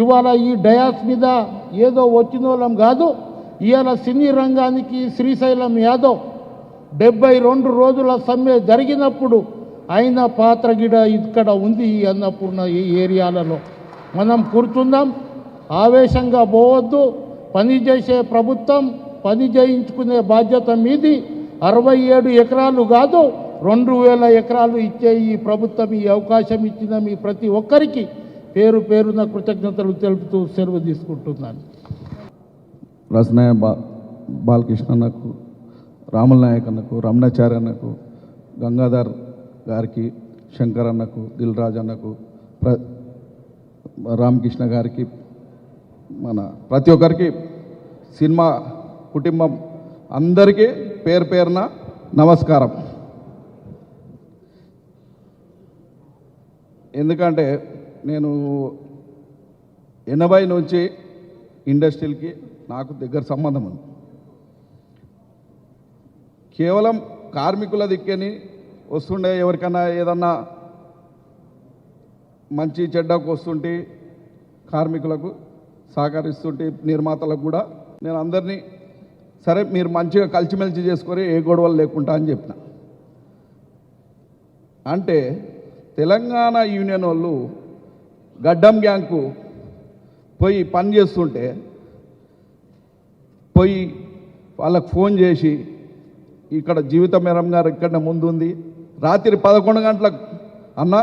ఇవాళ ఈ డయాస్ మీద ఏదో వచ్చిన వాళ్ళం కాదు. ఇవాళ సినీ రంగానికి శ్రీశైలం యాదవ్ 72 రోజుల సమ్మె జరిగినప్పుడు ఆయన పాత్ర గిడ ఇక్కడ ఉంది ఈ అన్నపూర్ణ ఈ ఏరియాలలో. మనం కూర్చుందాం, ఆవేశంగా పోవద్దు. పని చేసే ప్రభుత్వం, పని చేయించుకునే బాధ్యత మీది. 67 ఎకరాలు కాదు 2000 ఎకరాలు ఇచ్చే ఈ ప్రభుత్వం ఈ అవకాశం ఇచ్చిన మీ ప్రతి ఒక్కరికి పేరున కృతజ్ఞతలు తెలుపుతూ సెలవు తీసుకుంటున్నాను. రసనాయ బాలకృష్ణ అన్నకు, రాముల నాయక్ అన్నకు, రమణాచార్య అన్నకు, గంగాధర్ గారికి, శంకర్ అన్నకు, దిల్ రాజ్ అన్నకు, రామకృష్ణ గారికి, మన ప్రతి ఒక్కరికి, సినిమా కుటుంబం అందరికీ పేరున నమస్కారం. ఎందుకంటే నేను 80 నుంచి ఇండస్ట్రీకి నాకు దగ్గర సంబంధం ఉంది. కేవలం కార్మికుల దిక్కని వస్తుండే, ఎవరికైనా ఏదన్నా మంచి చెడ్డకు వస్తుంటే కార్మికులకు సహకరిస్తుంటే, నిర్మాతలకు కూడా నేను అందరినీ సరే మీరు మంచిగా కలిసిమెలిసి చేసుకొని ఏ గొడవలు లేకుండా అని చెప్పిన. అంటే తెలంగాణ యూనియన్ వాళ్ళు గడ్డం గ్యాంగ్కు పోయి పని చేస్తుంటే పోయి వాళ్ళకు ఫోన్ చేసి ఇక్కడ జీవిత మేరం గారు ఇక్కడ ముందుంది, రాత్రి 11 గంటలకు అన్న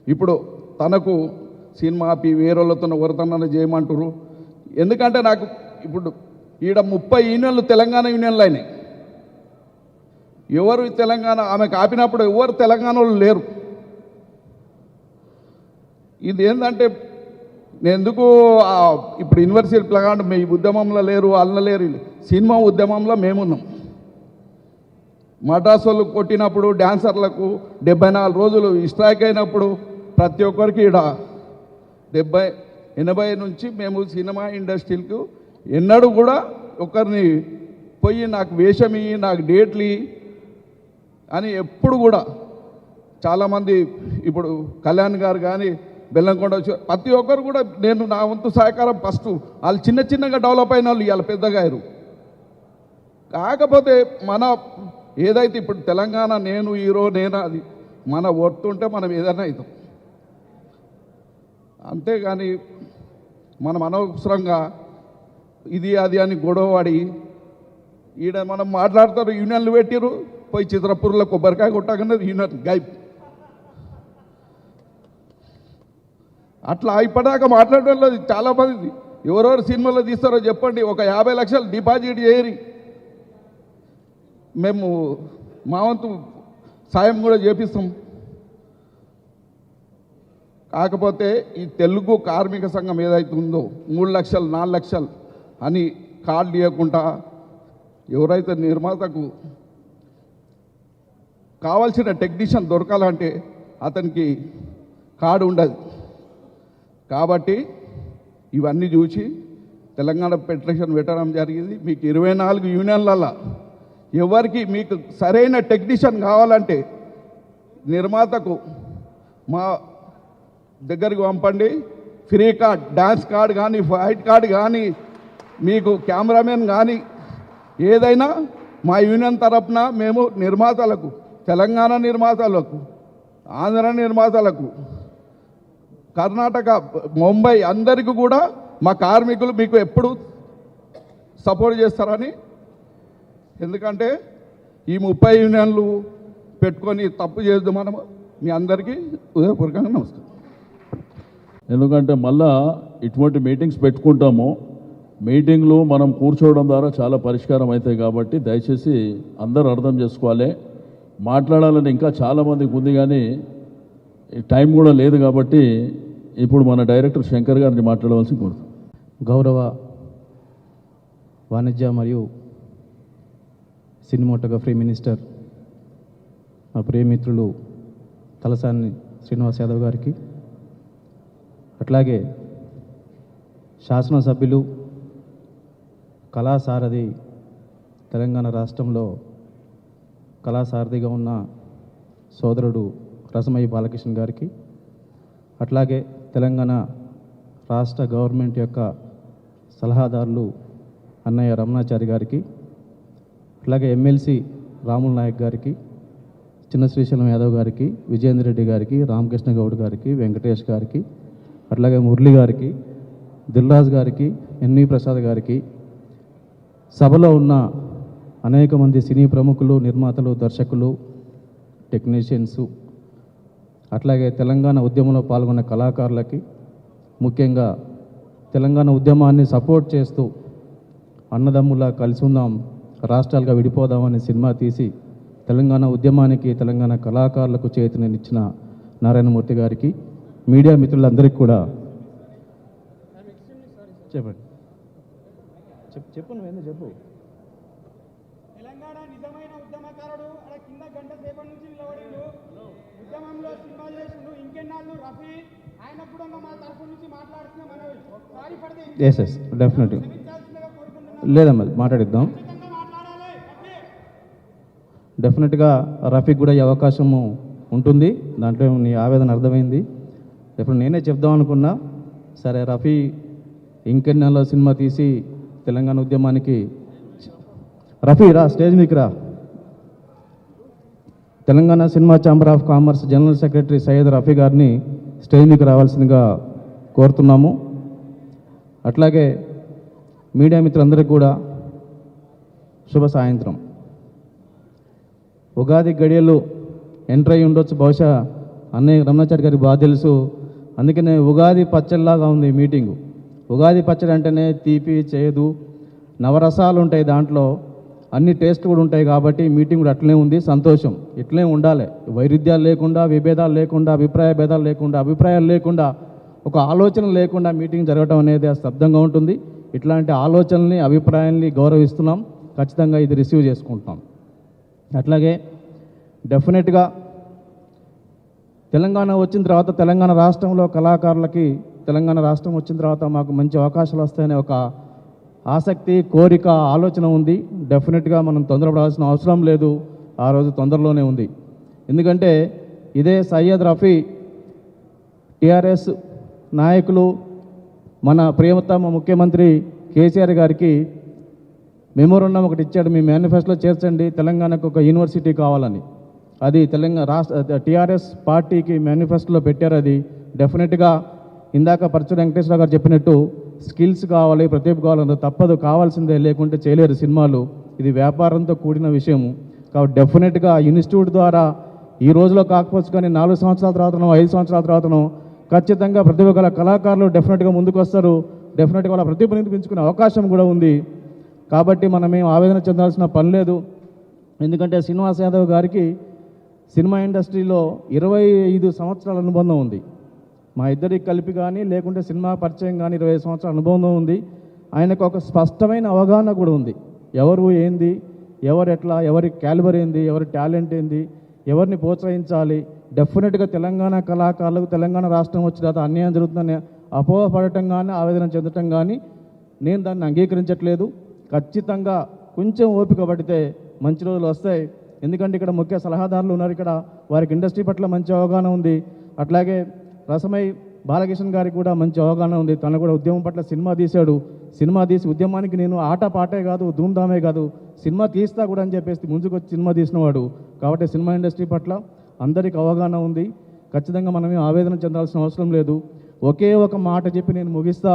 ఇప్పుడు తనకు సినిమా ఆపి వేరేళ్ళతో వరతన్న చేయమంటారు. ఎందుకంటే నాకు ఇప్పుడు ఈడ 30 యూనియన్లు తెలంగాణ యూనియన్లు అయినాయి. ఎవరు తెలంగాణ ఆమెకు ఆపినప్పుడు ఎవరు తెలంగాణలో లేరు. ఇది ఏంటంటే నేను ఎందుకు ఇప్పుడు యూనివర్సిటీ పిల్లగాడు మీ ఉద్యమంలో లేరు, వాళ్ళ లేరు. సినిమా ఉద్యమంలో మేమున్నాం. మద్రాసు వాళ్ళు కొట్టినప్పుడు డ్యాన్సర్లకు 74 రోజులు స్ట్రైక్ అయినప్పుడు ప్రతి ఒక్కరికి ఈడ 80 నుంచి మేము సినిమా ఇండస్ట్రీలకు ఎన్నడూ కూడా ఒకరిని పోయి నాకు వేషం ఇయ్యి, నాకు డేట్లు ఇయ్యి అని ఎప్పుడు కూడా చాలామంది, ఇప్పుడు కళ్యాణ్ గారు కానీ బెల్లంకొండ ప్రతి ఒక్కరు కూడా నేను నా వంతు సహకారం ఫస్ట్ వాళ్ళు చిన్నగా డెవలప్ అయిన వాళ్ళు ఇవాళ పెద్దగా అయ్యారు. కాకపోతే మన ఏదైతే ఇప్పుడు తెలంగాణ నేను హీరో నేను అది మన ఒత్తుంటే మనం ఏదైనా అవుతాం. అంతేగాని మనం అనవసరంగా ఇది అది అని గొడవడి ఈడ మనం మాట్లాడతారు. యూనియన్లు పెట్టిరు, పోయి చిత్రపూర్లో కొబ్బరికాయ కొట్టగానే యూనియన్ గైప్. అట్లా ఇప్పటిదాకా మాట్లాడడంలో చాలామంది ఎవరెవరు సినిమాలో తీస్తారో చెప్పండి. ఒక 50 లక్షలు డిపాజిట్ చేయరి, మేము మా వంతు సాయం కూడా చేపిస్తాం. కాకపోతే ఈ తెలుగు కార్మిక సంఘం ఏదైతే ఉందో 3 లక్షలు 4 లక్షలు అని కార్డు ఇవ్వకుండా ఎవరైతే నిర్మాతకు కావాల్సిన టెక్నీషియన్ దొరకాలంటే అతనికి కార్డు ఉండదు. కాబట్టి ఇవన్నీ చూసి తెలంగాణ ఫెడరేషన్ పెట్టడం జరిగింది. మీకు 24 యూనియన్లలో ఎవరికి మీకు సరైన టెక్నీషియన్ కావాలంటే నిర్మాతకు మా దగ్గరికి పంపండి. ఫ్రీ కార్డ్, డ్యాన్స్ కార్డ్ కానీ, ఫైట్ కార్డ్ కానీ, మీకు కెమెరామెన్ కానీ ఏదైనా మా యూనియన్ తరఫున మేము నిర్మాతలకు, తెలంగాణ నిర్మాతలకు, ఆంధ్ర నిర్మాతలకు కర్ణాటక, ముంబై అందరికీ కూడా మా కార్మికులు మీకు ఎప్పుడు సపోర్ట్ చేస్తారని, ఎందుకంటే ఈ 30 యూనియన్లు పెట్టుకొని తప్పు చేద్దాం మనం. మీ అందరికీ హృదయపూర్వకంగా నమస్కారం. ఎందుకంటే మళ్ళా ఇటువంటి మీటింగ్స్ పెట్టుకుంటాము, మీటింగ్లు మనం కూర్చోవడం ద్వారా చాలా పరిష్కారం అవుతాయి. కాబట్టి దయచేసి అందరూ అర్థం చేసుకోవాలి. మాట్లాడాలని ఇంకా చాలామందికి ఉంది కానీ టైం కూడా లేదు. కాబట్టి ఇప్పుడు మన డైరెక్టర్ శంకర్ గారిని మాట్లాడవలసి కోరుతాం. గౌరవ వాణిజ్య మరియు సినిమాటోగ్రఫీ మినిస్టర్ మా ప్రియమిత్రులు తలసాని శ్రీనివాస్ యాదవ్ గారికి, అట్లాగే శాసనసభ్యులు కళాసారథి, తెలంగాణ రాష్ట్రంలో కళాసారథిగా ఉన్న సోదరుడు రసమయ్య బాలకృష్ణ గారికి, అట్లాగే తెలంగాణ రాష్ట్ర గవర్నమెంట్ యొక్క సలహాదారులు అన్నయ్య రమణాచారి గారికి, అట్లాగే ఎమ్మెల్సీ రాముల్ నాయక్ గారికి, చిన్న శ్రీశైలం యాదవ్ గారికి, విజయేంద్ర రెడ్డి గారికి, రామకృష్ణ గౌడ్ గారికి, వెంకటేష్ గారికి, అట్లాగే మురళి గారికి, దిల్రాజ్ గారికి, ఎన్వి ప్రసాద్ గారికి, సభలో ఉన్న అనేక మంది సినీ ప్రముఖులు, నిర్మాతలు, దర్శకులు, టెక్నీషియన్స్, అట్లాగే తెలంగాణ ఉద్యమంలో పాల్గొన్న కళాకారులకి, ముఖ్యంగా తెలంగాణ ఉద్యమాన్ని సపోర్ట్ చేస్తూ అన్నదమ్ములా కలిసి ఉందాం, రాష్ట్రాలుగా విడిపోదామని సినిమా తీసి తెలంగాణ ఉద్యమానికి, తెలంగాణ కళాకారులకు చేతినిచ్చిన నారాయణమూర్తి గారికి, మీడియా మిత్రులందరికీ కూడా చెప్పండి. చెప్పు నువ్వేందో చెప్పు. తెలంగాణ నిజమైన ఉద్యమకారుడు అలా కింద గంట సేపటి నుంచి నిలబడిండు, ఉద్యమంలో సినిమా చేసిండు. ఇంకెన్నాళ్ళు రఫీ ఆయన కూడా మా తరఫు నుంచి మాట్లాడుతున్నా మనం సారీ పడితే ఎస్ డెఫినెట్గా లేదమ్మా, మాట్లాడిద్దాం. డెఫినెట్గా రఫీక్ కూడా ఈ అవకాశము ఉంటుంది, దాంట్లో నీ ఆవేదన అర్థమైంది. ఇప్పుడు నేనే చెప్దాం అనుకున్నా, సరే రఫీ ఇంకెన్నెల్లో సినిమా తీసి తెలంగాణ ఉద్యమానికి, రఫీ రా స్టేజ్ మీకు రా. Telangana cinema chamber of commerce general secretary Syed Rafi గారిని స్టేజ్ మీకు రావాల్సిందిగా కోరుతున్నాము. అట్లాగే మీడియా మిత్రులందరికీ కూడా శుభ సాయంత్రం. ఉగాది గడియలు ఎంటర్ అయ్యి ఉండొచ్చు, బహుశా అన్నయ్య రమణాచారి గారికి బాగా తెలుసు. అందుకనే ఉగాది పచ్చడిలాగా ఉంది మీటింగు. ఉగాది పచ్చడి అంటేనే తీపి, చేదు, నవరసాలు ఉంటాయి, దాంట్లో అన్ని టేస్ట్ కూడా ఉంటాయి. కాబట్టి మీటింగ్ కూడా అట్లనే ఉంది, సంతోషం. ఇట్లనే ఉండాలి, వైరుధ్యాలు లేకుండా, విభేదాలు లేకుండా, అభిప్రాయ భేదాలు లేకుండా, అభిప్రాయాలు లేకుండా, ఒక ఆలోచన లేకుండా మీటింగ్ జరగడం అనేది స్తబ్దంగా ఉంటుంది. ఇట్లాంటి ఆలోచనల్ని, అభిప్రాయాల్ని గౌరవిస్తున్నాం, ఖచ్చితంగా ఇది రిసీవ్ చేసుకుంటున్నాం. అట్లాగే డెఫినెట్గా తెలంగాణ వచ్చిన తర్వాత, తెలంగాణ రాష్ట్రంలో కళాకారులకి తెలంగాణ రాష్ట్రం వచ్చిన తర్వాత మాకు మంచి అవకాశాలు వస్తాయనే ఒక ఆసక్తి, కోరిక, ఆలోచన ఉంది. డెఫినెట్గా మనం తొందరపడాల్సిన అవసరం లేదు, ఆ రోజు తొందరలోనే ఉంది. ఎందుకంటే ఇదే సయ్యద్ రఫీ, టీఆర్ఎస్ నాయకులు, మన ప్రియతమ ముఖ్యమంత్రి కేసీఆర్ గారికి మెమోరండం ఒకటి ఇచ్చాడు, మీ మేనిఫెస్టోలో చేర్చండి, తెలంగాణకు ఒక యూనివర్సిటీ కావాలని. అది తెలంగాణ రాష్ట్ర టీఆర్ఎస్ పార్టీకి మేనిఫెస్టోలో పెట్టారు. అది డెఫినెట్గా ఇందాక పరచూరి వెంకటేశ్వర గారు చెప్పినట్టు స్కిల్స్ కావాలి, ప్రతిభ కావాలంటే తప్పదు, కావాల్సిందే, లేకుంటే చేయలేరు సినిమాలు. ఇది వ్యాపారంతో కూడిన విషయము. కాబట్టి డెఫినెట్గా ఇన్స్టిట్యూట్ ద్వారా ఈ రోజులో కాకపోవచ్చు కానీ 4 సంవత్సరాల తర్వాతనో 5 సంవత్సరాల తర్వాతనో ఖచ్చితంగా ప్రతిభ గల కళాకారులు డెఫినెట్గా ముందుకు వస్తారు. డెఫినెట్గా వాళ్ళ ప్రతిభ నిరూపించుకునే అవకాశం కూడా ఉంది. కాబట్టి మనమేం ఆవేదన చెందాల్సిన పని లేదు. ఎందుకంటే శ్రీనివాస్ యాదవ్ గారికి సినిమా ఇండస్ట్రీలో 25 సంవత్సరాల అనుబంధం ఉంది. మా ఇద్దరికి కలిపి కానీ, లేకుంటే సినిమా పరిచయం కానీ 25 సంవత్సరాల అనుబంధం ఉంది. ఆయనకు ఒక స్పష్టమైన అవగాహన కూడా ఉంది, ఎవరు ఏంది, ఎవరు ఎట్లా, ఎవరి క్యాలిబర్ ఏంది, ఎవరి టాలెంట్ ఏంది, ఎవరిని ప్రోత్సహించాలి. డెఫినెట్గా తెలంగాణ కళాకారులకు తెలంగాణ రాష్ట్రం వచ్చిన తర్వాత అన్యాయం జరుగుతుందని అపోహపడటం కానీ, ఆవేదన చెందటం కానీ నేను దాన్ని అంగీకరించట్లేదు. ఖచ్చితంగా కొంచెం ఓపిక పడితే మంచి రోజులు వస్తాయి. ఎందుకంటే ఇక్కడ ముఖ్య సలహాదారులు ఉన్నారు, ఇక్కడ వారికి ఇండస్ట్రీ పట్ల మంచి అవగాహన ఉంది. అట్లాగే రసమై బాలకృష్ణ గారికి కూడా మంచి అవగాహన ఉంది. తను కూడా ఉద్యమం పట్ల సినిమా తీశాడు. సినిమా తీసి ఉద్యమానికి నేను ఆట పాటే కాదు, ధూమ్ధామే కాదు, సినిమా తీస్తా కూడా అని చెప్పేసి ముందుకొచ్చి సినిమా తీసినవాడు. కాబట్టి సినిమా ఇండస్ట్రీ పట్ల అందరికీ అవగాహన ఉంది. ఖచ్చితంగా మనమే ఆవేదన చెందాల్సిన అవసరం లేదు. ఒకే ఒక మాట చెప్పి నేను ముగిస్తా.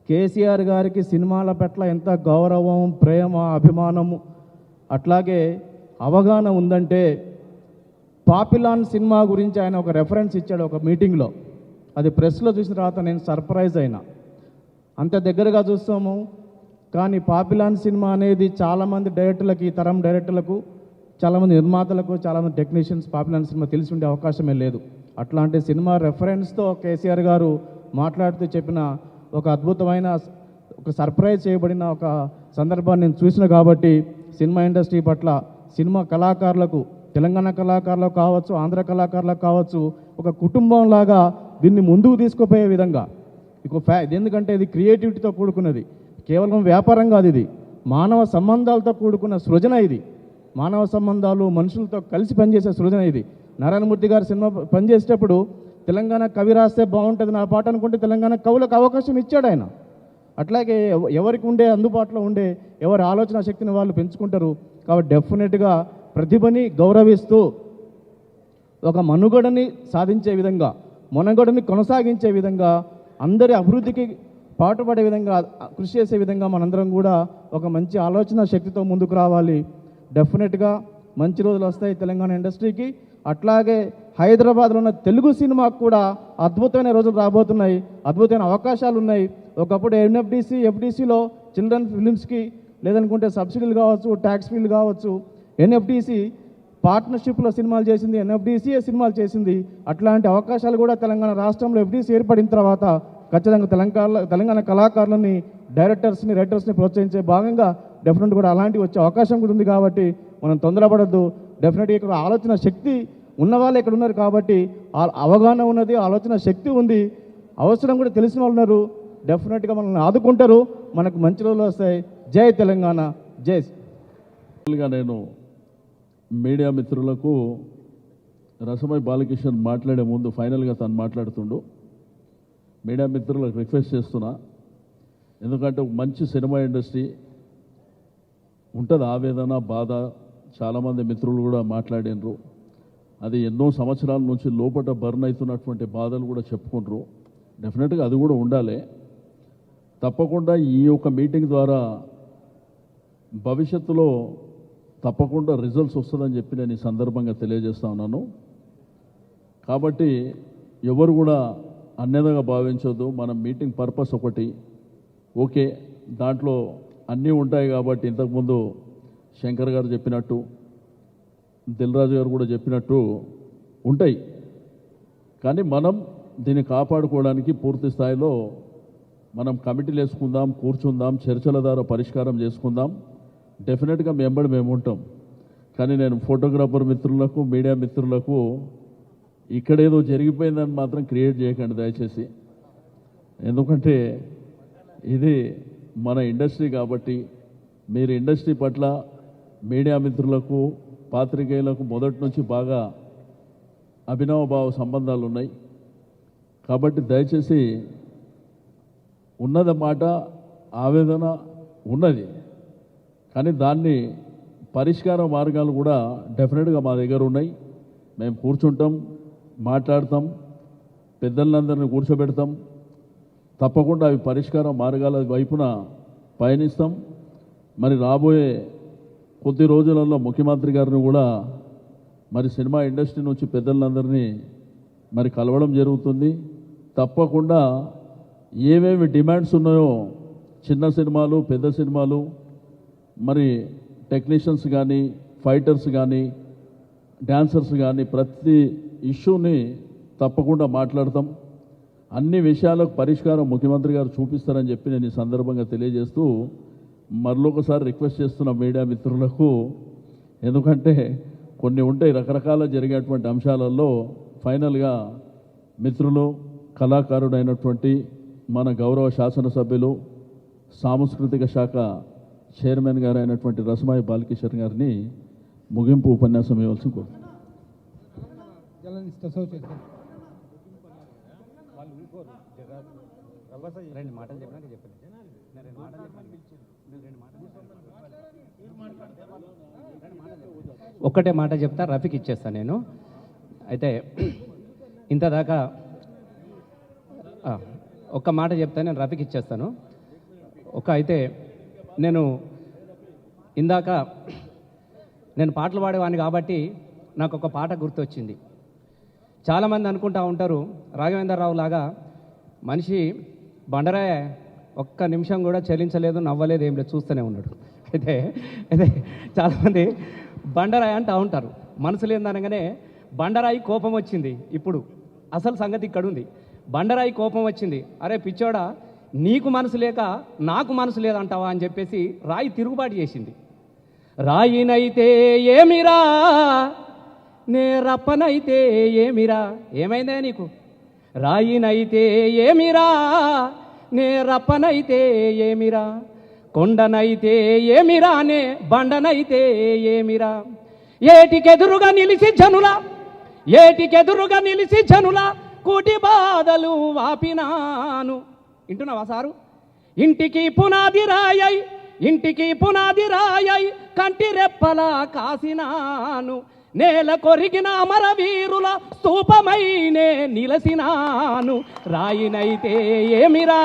కేసీఆర్ గారికి సినిమాల పట్ల ఎంత గౌరవం, ప్రేమ, అభిమానము, అట్లాగే అవగాహన ఉందంటే పాపిలాన్ సినిమా గురించి ఆయన ఒక రెఫరెన్స్ ఇచ్చాడు ఒక మీటింగ్లో. అది ప్రెస్లో చూసిన తర్వాత నేను సర్ప్రైజ్ అయినా. అంత దగ్గరగా చూస్తాము, కానీ పాపిలాన్ సినిమా అనేది చాలామంది డైరెక్టర్లకి, ఈ తరం డైరెక్టర్లకు, చాలామంది నిర్మాతలకు, చాలామంది టెక్నీషియన్స్ పాపిలాన్ సినిమా తెలిసి ఉండే అవకాశమే లేదు. అట్లాంటి సినిమా రెఫరెన్స్తో కేసీఆర్ గారు మాట్లాడుతూ చెప్పిన ఒక అద్భుతమైన, ఒక సర్ప్రైజ్ చేయబడిన ఒక సందర్భాన్ని నేను చూసిన కాబట్టి సినిమా ఇండస్ట్రీ పట్ల, సినిమా కళాకారులకు, తెలంగాణ కళాకారులకు కావచ్చు, ఆంధ్ర కళాకారులకు కావచ్చు, ఒక కుటుంబంలాగా దీన్ని ముందుకు తీసుకుపోయే విధంగా ఎందుకంటే ఇది క్రియేటివిటీతో కూడుకున్నది, కేవలం వ్యాపారం కాదు, ఇది మానవ సంబంధాలతో కూడుకున్న సృజన. ఇది మానవ సంబంధాలు, మనుషులతో కలిసి పనిచేసే సృజన. ఇది నారాయణమూర్తి గారు సినిమా పనిచేసేటప్పుడు తెలంగాణ కవి రాస్తే బాగుంటుంది నా పాట అనుకుంటే తెలంగాణ కవులకు అవకాశం ఇచ్చాడు ఆయన. అట్లాగే ఎవరికి ఉండే అందుబాటులో ఉండే ఎవరి ఆలోచన శక్తిని వాళ్ళు పెంచుకుంటారు. కాబట్టి డెఫినెట్గా ప్రతిభని గౌరవిస్తూ ఒక మనుగడని సాధించే విధంగా, మనుగడని కొనసాగించే విధంగా, అందరి అభివృద్ధికి పాటుపడే విధంగా, కృషి చేసే విధంగా మనందరం కూడా ఒక మంచి ఆలోచన శక్తితో ముందుకు రావాలి. డెఫినెట్గా మంచి రోజులు వస్తాయి తెలంగాణ ఇండస్ట్రీకి. అట్లాగే హైదరాబాద్లో ఉన్న తెలుగు సినిమాకు కూడా అద్భుతమైన రోజులు రాబోతున్నాయి, అద్భుతమైన అవకాశాలు ఉన్నాయి. ఒకప్పుడు ఎఫ్డిసిలో చిల్డ్రన్ ఫిలిమ్స్కి లేదనుకుంటే సబ్సిడీలు కావచ్చు, ట్యాక్స్ ఫీల్డ్ కావచ్చు, ఎన్ఎఫ్డిసి పార్ట్నర్షిప్లో సినిమాలు చేసింది, ఎన్ఎఫ్డిసిఏ సినిమాలు చేసింది. అట్లాంటి అవకాశాలు కూడా తెలంగాణ రాష్ట్రంలో ఎఫ్డిసి ఏర్పడిన తర్వాత ఖచ్చితంగా తెలంగాణ కళాకారులని, డైరెక్టర్స్ని, రైటర్స్ని ప్రోత్సహించే భాగంగా డెఫినెట్ కూడా అలాంటివి వచ్చే అవకాశం కూడా ఉంది. కాబట్టి మనం తొందరపడద్దు. డెఫినెట్గా ఇక్కడ ఆలోచన శక్తి ఉన్నవాళ్ళు ఇక్కడ ఉన్నారు కాబట్టి అవగాహన ఉన్నది, ఆలోచన శక్తి ఉంది, అవసరం కూడా తెలిసిన వాళ్ళు ఉన్నారు. డెఫినెట్గా మనల్ని ఆదుకుంటారు, మనకు మంచి రోజులు వస్తాయి. జై తెలంగాణ, జై. నేను మీడియా మిత్రులకు రసమై బాలకిషన్ మాట్లాడే ముందు ఫైనల్గా తను మాట్లాడుతుండు. మీడియా మిత్రులకు రిక్వెస్ట్ చేస్తున్నా, ఎందుకంటే మంచి సినిమా ఇండస్ట్రీ ఉంటుంది, ఆవేదన, బాధ. చాలామంది మిత్రులు కూడా మాట్లాడినరు, అది ఎన్నో సంవత్సరాల నుంచి లోపల బర్న్ అవుతున్నటువంటి బాధలు కూడా చెప్పుకుంటారు. డెఫినెట్గా అది కూడా ఉండాలి. తప్పకుండా ఈ యొక్క మీటింగ్ ద్వారా భవిష్యత్తులో తప్పకుండా రిజల్ట్స్ వస్తుందని చెప్పి నేను ఈ సందర్భంగా తెలియజేస్తా ఉన్నాను. కాబట్టి ఎవరు కూడా అన్యదగా భావించొద్దు. మన మీటింగ్ పర్పస్ ఒకటి, ఓకే, దాంట్లో అన్నీ ఉంటాయి కాబట్టి ఇంతకుముందు శంకర్ గారు చెప్పినట్టు, దిల్రాజు గారు కూడా చెప్పినట్టు ఉంటాయి. కానీ మనం దీన్ని కాపాడుకోవడానికి పూర్తి స్థాయిలో మనం కమిటీలు వేసుకుందాం, కూర్చుందాం, చర్చల ద్వారా పరిష్కారం చేసుకుందాం. డెఫినెట్గా మేము ఉంటాం. కానీ నేను ఫోటోగ్రాఫర్ మిత్రులకు, మీడియా మిత్రులకు ఇక్కడేదో జరిగిపోయిందని మాత్రం క్రియేట్ చేయకండి దయచేసి. ఎందుకంటే ఇది మన ఇండస్ట్రీ కాబట్టి మీరు ఇండస్ట్రీ పట్ల మీడియా మిత్రులకు, పాత్రికేయులకు మొదటి నుంచి బాగా అభినవభావ సంబంధాలు ఉన్నాయి. కాబట్టి దయచేసి ఉన్నది మాట, ఆవేదన ఉన్నది, కానీ దాన్ని పరిష్కార మార్గాలు కూడా డెఫినెట్గా మా దగ్గర ఉన్నాయి. మేము కూర్చుంటాం, మాట్లాడతాం, పెద్దలందరినీ కూర్చోబెడతాం. తప్పకుండా అవి పరిష్కార మార్గాల వైపున పయనిస్తాం. మరి రాబోయే కొద్ది రోజులలో ముఖ్యమంత్రి గారిని కూడా మరి సినిమా ఇండస్ట్రీ నుంచి పెద్దలందరినీ మరి కలవడం జరుగుతుంది. తప్పకుండా ఏమేమి డిమాండ్స్ ఉన్నాయో, చిన్న సినిమాలు, పెద్ద సినిమాలు, మరి టెక్నీషియన్స్ కానీ, ఫైటర్స్ కానీ, డాన్సర్స్ కానీ, ప్రతి ఇష్యూని తప్పకుండా మాట్లాడతాం. అన్ని విషయాలకు పరిష్కారం ముఖ్యమంత్రి గారు చూపిస్తారని చెప్పి నేను ఈ సందర్భంగా తెలియజేస్తూ మరొకసారి రిక్వెస్ట్ చేస్తున్న మీడియా మిత్రులకు, ఎందుకంటే కొన్ని ఉంటాయి రకరకాల జరిగేటువంటి అంశాలలో, ఫైనల్గా మిత్రులు, కళాకారుడైనటువంటి మన గౌరవ శాసనసభ్యులు, సాంస్కృతిక శాఖ చైర్మన్ గారు అయినటువంటి రసమాయి బాలకిషన్ గారిని ముగింపు ఉపన్యాసం ఇవ్వాల్సి కోరుతున్నాను. ఒక్కటే మాట చెప్తా, రఫీకి ఇచ్చేస్తాను నేను. అయితే ఇంతదాకా ఒక్క మాట చెప్తాను, నేను రఫీకి ఇచ్చేస్తాను. అయితే నేను ఇందాక నేను పాటలు పాడేవాడిని కాబట్టి నాకు ఒక పాట గుర్తొచ్చింది. చాలామంది అనుకుంటా ఉంటారు రాఘవేంద్రరావు లాగా మనిషి బండరాయ ఒక్క నిమిషం కూడా చలించలేదు, నవ్వలేదు, ఏం లేదు, చూస్తూనే ఉన్నాడు. అయితే చాలామంది బండరాయి అంటూ ఉంటారు. మనసు లేదనగానే బండరాయి కోపం వచ్చింది. ఇప్పుడు అసలు సంగతి ఇక్కడ ఉంది. బండరాయి కోపం వచ్చింది, అరే పిచ్చోడా నీకు మనసు లేక నాకు మనసు లేదంటావా అని చెప్పేసి రాయి తిరుగుబాటు చేసింది. రాయినైతే ఏమిరా నే రప్పనైతే ఏమిరా, ఏమైందే నీకు? రాయినైతే ఏమిరా నే రప్పనైతే ఏమిరా, కొండనైతే ఏమిరా నే బండనైతే ఏమిరా, ఏటికెదురుగా నిలిచి జనుల కూటి బాధలు వాపినాను. వింటున్నావా సారు? ఇంటికి పునాది రాయై కంటి రెప్పల కాసినాను, నేల కొరిగిన అమరవీరుల స్తూపమైనే నిలసినాను. రాయినైతే ఏమిరా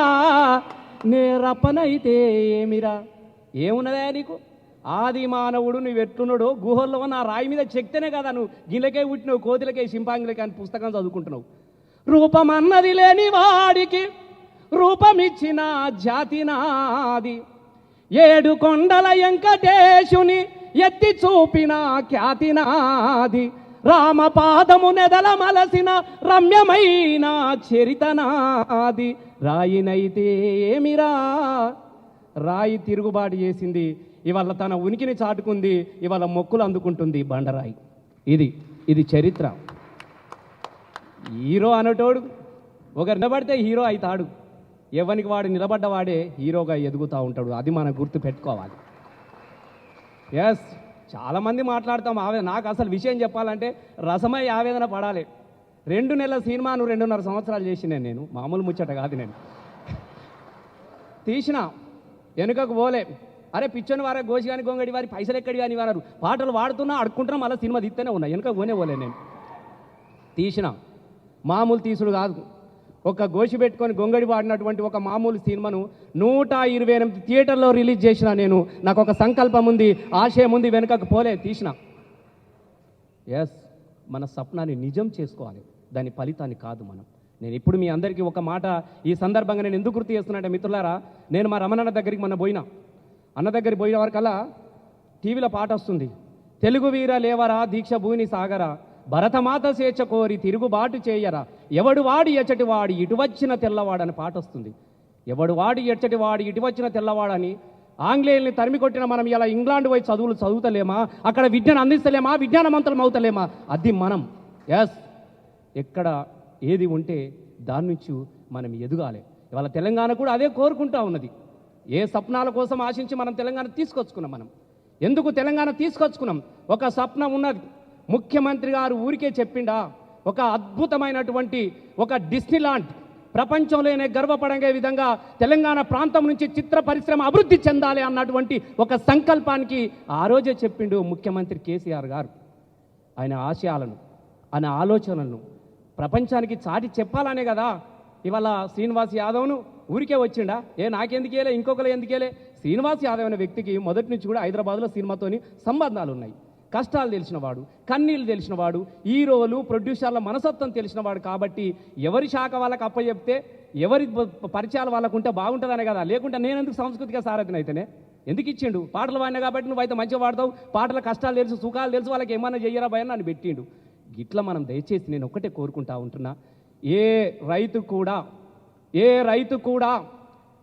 నే రప్పనైతే ఏమిరా, ఏమున్నదా నీకు? ఆది మానవుడు నువ్వు ఎట్లున్నాడో గుహల్లో నా రాయి మీద చెక్తేనే కదా నువ్వు గిలకే పుట్టినవు, కోతులకే సింపాంగులకే అని పుస్తకం చదువుకుంటున్నావు. రూపమన్నది లేని వాడికి రూపమిచ్చిన జాతి నాది, 7 కొండల వెంకటేశుని ఎత్తి చూపిన ఖ్యాతి నాది, రామపాదము నెదల మలసిన రమ్యమైన చరిత నాది. రాయినైతే ఏమిరా, రాయి తిరుగుబాటు చేసింది, ఇవాళ తన ఉనికిని చాటుకుంది, ఇవాళ మొక్కులు అందుకుంటుంది బండరాయి. ఇది చరిత్ర. హీరో అనటోడు ఒకరు నిలబడితే హీరో అవుతాడు, ఎవరికి వాడు నిలబడ్డవాడే హీరోగా ఎదుగుతూ ఉంటాడు. అది మనం గుర్తు పెట్టుకోవాలి. ఎస్, చాలామంది మాట్లాడతాం ఆవేదన. నాకు అసలు విషయం చెప్పాలంటే రసమై ఆవేదన పడాలి. 2 నెలల సినిమాను 2.5 సంవత్సరాలు చేసిన నేను, మామూలు ముచ్చట కాదు. నేను తీసిన వెనుకకు పోలే, అరే పిచ్చని వారే గోసి కానీ గొంగడి వారి పైసలు ఎక్కడి కానీ వారు పాటలు వాడుతున్నా అడుక్కుంటున్నా, మళ్ళీ సినిమా తీస్తూనే ఉన్నా, వెనుక పోలే. నేను తీసిన మామూలు తీసుడు కాదు, ఒక గోషి పెట్టుకొని గొంగడి వాడినటువంటి ఒక మామూలు సినిమాను 128 థియేటర్లో రిలీజ్ చేసిన నేను. నాకు ఒక సంకల్పం ఉంది, ఆశయం ఉంది, వెనుకకు పోలే, తీసిన. ఎస్, మన స్వప్నాన్ని నిజం చేసుకోవాలి, దాని ఫలితాన్ని కాదు మనం. నేను ఇప్పుడు మీ అందరికీ ఒక మాట ఈ సందర్భంగా నేను ఎందుకు గుర్తు చేస్తున్నానంటే మిత్రులారా, నేను మా రమణన్న దగ్గరికి మొన్న పోయినా. అన్న దగ్గరికి పోయిన వరకల్లా టీవీలో పాట వస్తుంది, తెలుగు వీర లేవరా దీక్ష భూని సాగరా, భరతమాత స్వేచ్ఛ కోరి తిరుగుబాటు చేయరా, ఎవడు వాడి ఎచ్చటి వాడి ఇటు వచ్చిన తెల్లవాడని పాట వస్తుంది. ఎవడు వాడి ఎచ్చటి వాడి ఇటు వచ్చిన తెల్లవాడని ఆంగ్లేయుల్ని తరిమి కొట్టిన మనం ఇలా ఇంగ్లాండ్ పోయి చదువులు చదువుతలేమా, అక్కడ విద్యను అందిస్తలేమా, విజ్ఞానవంతులం అవుతలేమా? అది మనం. ఎస్, ఎక్కడ ఏది ఉంటే దాని నుంచి మనం ఎదగాలి. ఇవాళ తెలంగాణ కూడా అదే కోరుకుంటా ఉన్నది. ఏ స్వప్నాల కోసం ఆశించి మనం తెలంగాణ తీసుకొచ్చుకున్నాం. మనం ఎందుకు తెలంగాణ తీసుకొచ్చుకున్నాం? ఒక స్వప్నం ఉన్నది. ముఖ్యమంత్రి గారు ఊరికే చెప్పిండా, ఒక అద్భుతమైనటువంటి ఒక డిస్నీలాండ్, ప్రపంచంలోనే గర్వపడే విధంగా తెలంగాణ ప్రాంతం నుంచి చిత్ర పరిశ్రమ అభివృద్ధి చెందాలి అన్నటువంటి ఒక సంకల్పానికి ఆ రోజే చెప్పిండు ముఖ్యమంత్రి కేసీఆర్ గారు. ఆయన ఆశయాలను, ఆయన ఆలోచనలను ప్రపంచానికి చాటి చెప్పాలనే కదా ఇవాళ శ్రీనివాస్ యాదవ్ను ఊరికే వచ్చిండా, నాకెందుకేలే, ఇంకొకరు ఎందుకేలే. శ్రీనివాస్ యాదవ్ అనే వ్యక్తికి మొదటి నుంచి కూడా హైదరాబాద్లో సినిమాతోని సంబంధాలు ఉన్నాయి. కష్టాలు తెలిసినవాడు, కన్నీళ్ళు తెలిసినవాడు, హీరోలు ప్రొడ్యూసర్ల మనసత్వం తెలిసినవాడు. కాబట్టి ఎవరి శాఖ వాళ్ళకి అప్పచెప్తే, ఎవరి పరిచయాలు వాళ్ళకు ఉంటే బాగుంటుందనే కదా. లేకుంటే నేను ఎందుకు సాంస్కృతిక సారథిని అయితేనే ఎందుకు ఇచ్చిండు? పాటలు పాడినా కాబట్టి నువ్వైతే మంచిగా పాడతావు, పాటల కష్టాలు తెలుసు, సుఖాలు తెలుసు, వాళ్ళకి ఏమన్నా చెయ్యరా భయ నన్ను పెట్టిండు. ఇట్లా మనం దయచేసి నేను ఒక్కటే కోరుకుంటా ఉంటున్నా, ఏ రైతు కూడా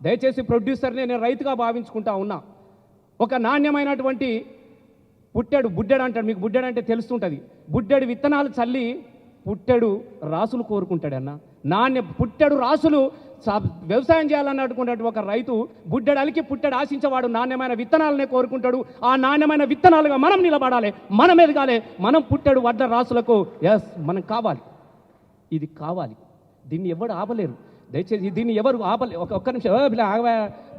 దయచేసి ప్రొడ్యూసర్ని నేను రైతుగా భావించుకుంటా ఉన్నా. ఒక నాణ్యమైనటువంటి బుడ్డెడు అంటాడు, మీకు బుడ్డెడు అంటే తెలుస్తుంటుంది. బుడ్డెడు విత్తనాలు చల్లి పుట్టెడు రాసులు కోరుకుంటాడన్న. పుట్టెడు రాసులు వ్యవసాయం చేయాలన్నట్టుకున్నట్టు ఒక రైతు బుడ్డెడు అలికి పుట్టెడు ఆశించేవాడు నాణ్యమైన విత్తనాలనే కోరుకుంటాడు. ఆ నాణ్యమైన విత్తనాలుగా మనం నిలబడాలి, మనం ఎదగాలి, మనం పుట్టెడు వడ్ల రాసులకు ఎస్ మనం కావాలి. ఇది కావాలి, దీన్ని ఎవరు ఆపలేరు. దయచేసి దీన్ని ఎవరు ఆపలేరు. ఒక్క నిమిషం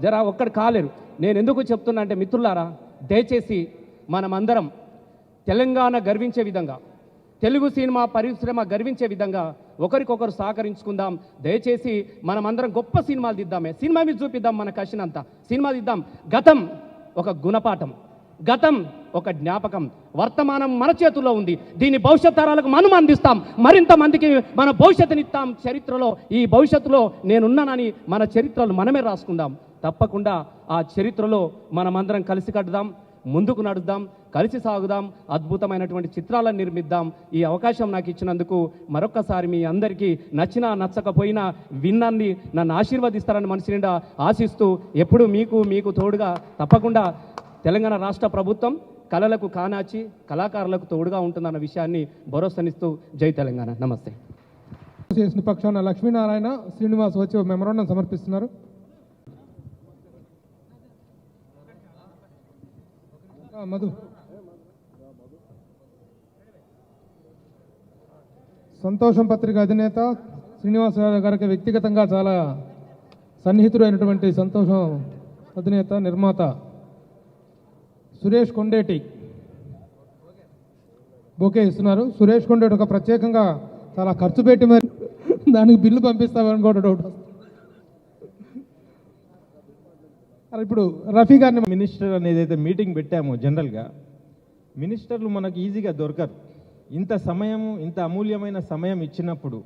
జరా ఒక్కడు కాలేరు. నేను ఎందుకు చెప్తున్నా అంటే మిత్రులారా, దయచేసి మనమందరం తెలంగాణ గర్వించే విధంగా, తెలుగు సినిమా పరిశ్రమ గర్వించే విధంగా ఒకరికొకరు సహకరించుకుందాం. దయచేసి మనమందరం గొప్ప సినిమాలు తీద్దామే, సినిమా మీద చూపిద్దాం మన కసినంతా, సినిమా తీద్దాం. గతం ఒక గుణపాఠం, గతం ఒక జ్ఞాపకం, వర్తమానం మన చేతుల్లో ఉంది. దీని భవిష్యత్ తరాలకు మనం అందిస్తాం, మరింత మందికి మన భవిష్యత్తునిస్తాం. చరిత్రలో ఈ భవిష్యత్తులో నేనున్నానని మన చరిత్రలు మనమే రాసుకుందాం. తప్పకుండా ఆ చరిత్రలో మనమందరం కలిసి కట్టుదాం, ముందుకు నడుద్దాం, కలిసి సాగుదాం, అద్భుతమైనటువంటి చిత్రాలను నిర్మిద్దాం. ఈ అవకాశం నాకు ఇచ్చినందుకు మరొక్కసారి మీ అందరికీ నచ్చినా నచ్చకపోయినా విన్నాన్ని నన్ను ఆశీర్వదిస్తారని మనసు నిండా ఆశిస్తూ ఎప్పుడు మీకు తోడుగా తప్పకుండా తెలంగాణ రాష్ట్ర ప్రభుత్వం కళలకు కానాచి కళాకారులకు తోడుగా ఉంటుందన్న విషయాన్ని భరోసానిస్తూ జై తెలంగాణ. నమస్తే. అసోసియేషన్ పక్షాన లక్ష్మీనారాయణ శ్రీనివాస్ వచ్చి ఒక మెమరాండం సమర్పిస్తున్నారు. మధు సంతోషం పత్రిక అధినేత శ్రీనివాస్ గారికి వ్యక్తిగతంగా చాలా సన్నిహితుడు అయినటువంటి సంతోషం అధినేత నిర్మాత సురేష్ కొండేటి బొకే ఇస్తున్నారు. సురేష్ కొండేటి ఒక ప్రత్యేకంగా చాలా ఖర్చు పెట్టి మరి దానికి బిల్లు పంపిస్తామని కూడా డౌట్ వస్తుంది. ఇప్పుడు రఫీ గారిని మినిస్టర్ అనేది అయితే మీటింగ్ పెట్టాము. జనరల్గా మినిస్టర్లు మనకు ఈజీగా దొరకరు. ఇంత సమయము, ఇంత అమూల్యమైన సమయం ఇచ్చినప్పుడు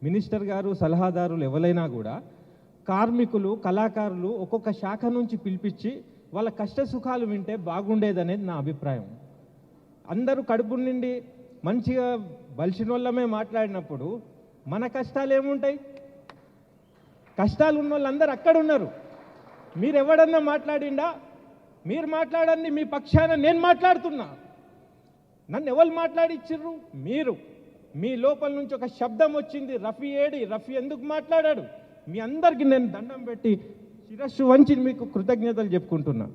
మినిస్టర్ గారు, సలహాదారులు ఎవరైనా కూడా కార్మికులు, కళాకారులు ఒక్కొక్క శాఖ నుంచి పిలిపించి వాళ్ళ కష్ట సుఖాలు వింటే బాగుండేదనేది నా అభిప్రాయం. అందరూ కడుపు నిండి మంచిగా బలిసినోళ్ళమే మాట్లాడినప్పుడు మన కష్టాలు ఏముంటాయి? కష్టాలు ఉన్న వాళ్ళందరూ అక్కడ ఉన్నారు. మీరు ఎవడన్నా మాట్లాడిండా? మీరు మాట్లాడండి, మీ పక్షాన నేను మాట్లాడుతున్నా. నన్ను ఎవరు మాట్లాడిచ్చిర్రు? మీరు. మీ లోపల నుంచి ఒక శబ్దం వచ్చింది, రఫీ ఏడి, రఫీ ఎందుకు మాట్లాడాడు? మీ అందరికీ నేను దండం పెట్టి శిరస్సు వంచి మీకు కృతజ్ఞతలు చెప్పుకుంటున్నా.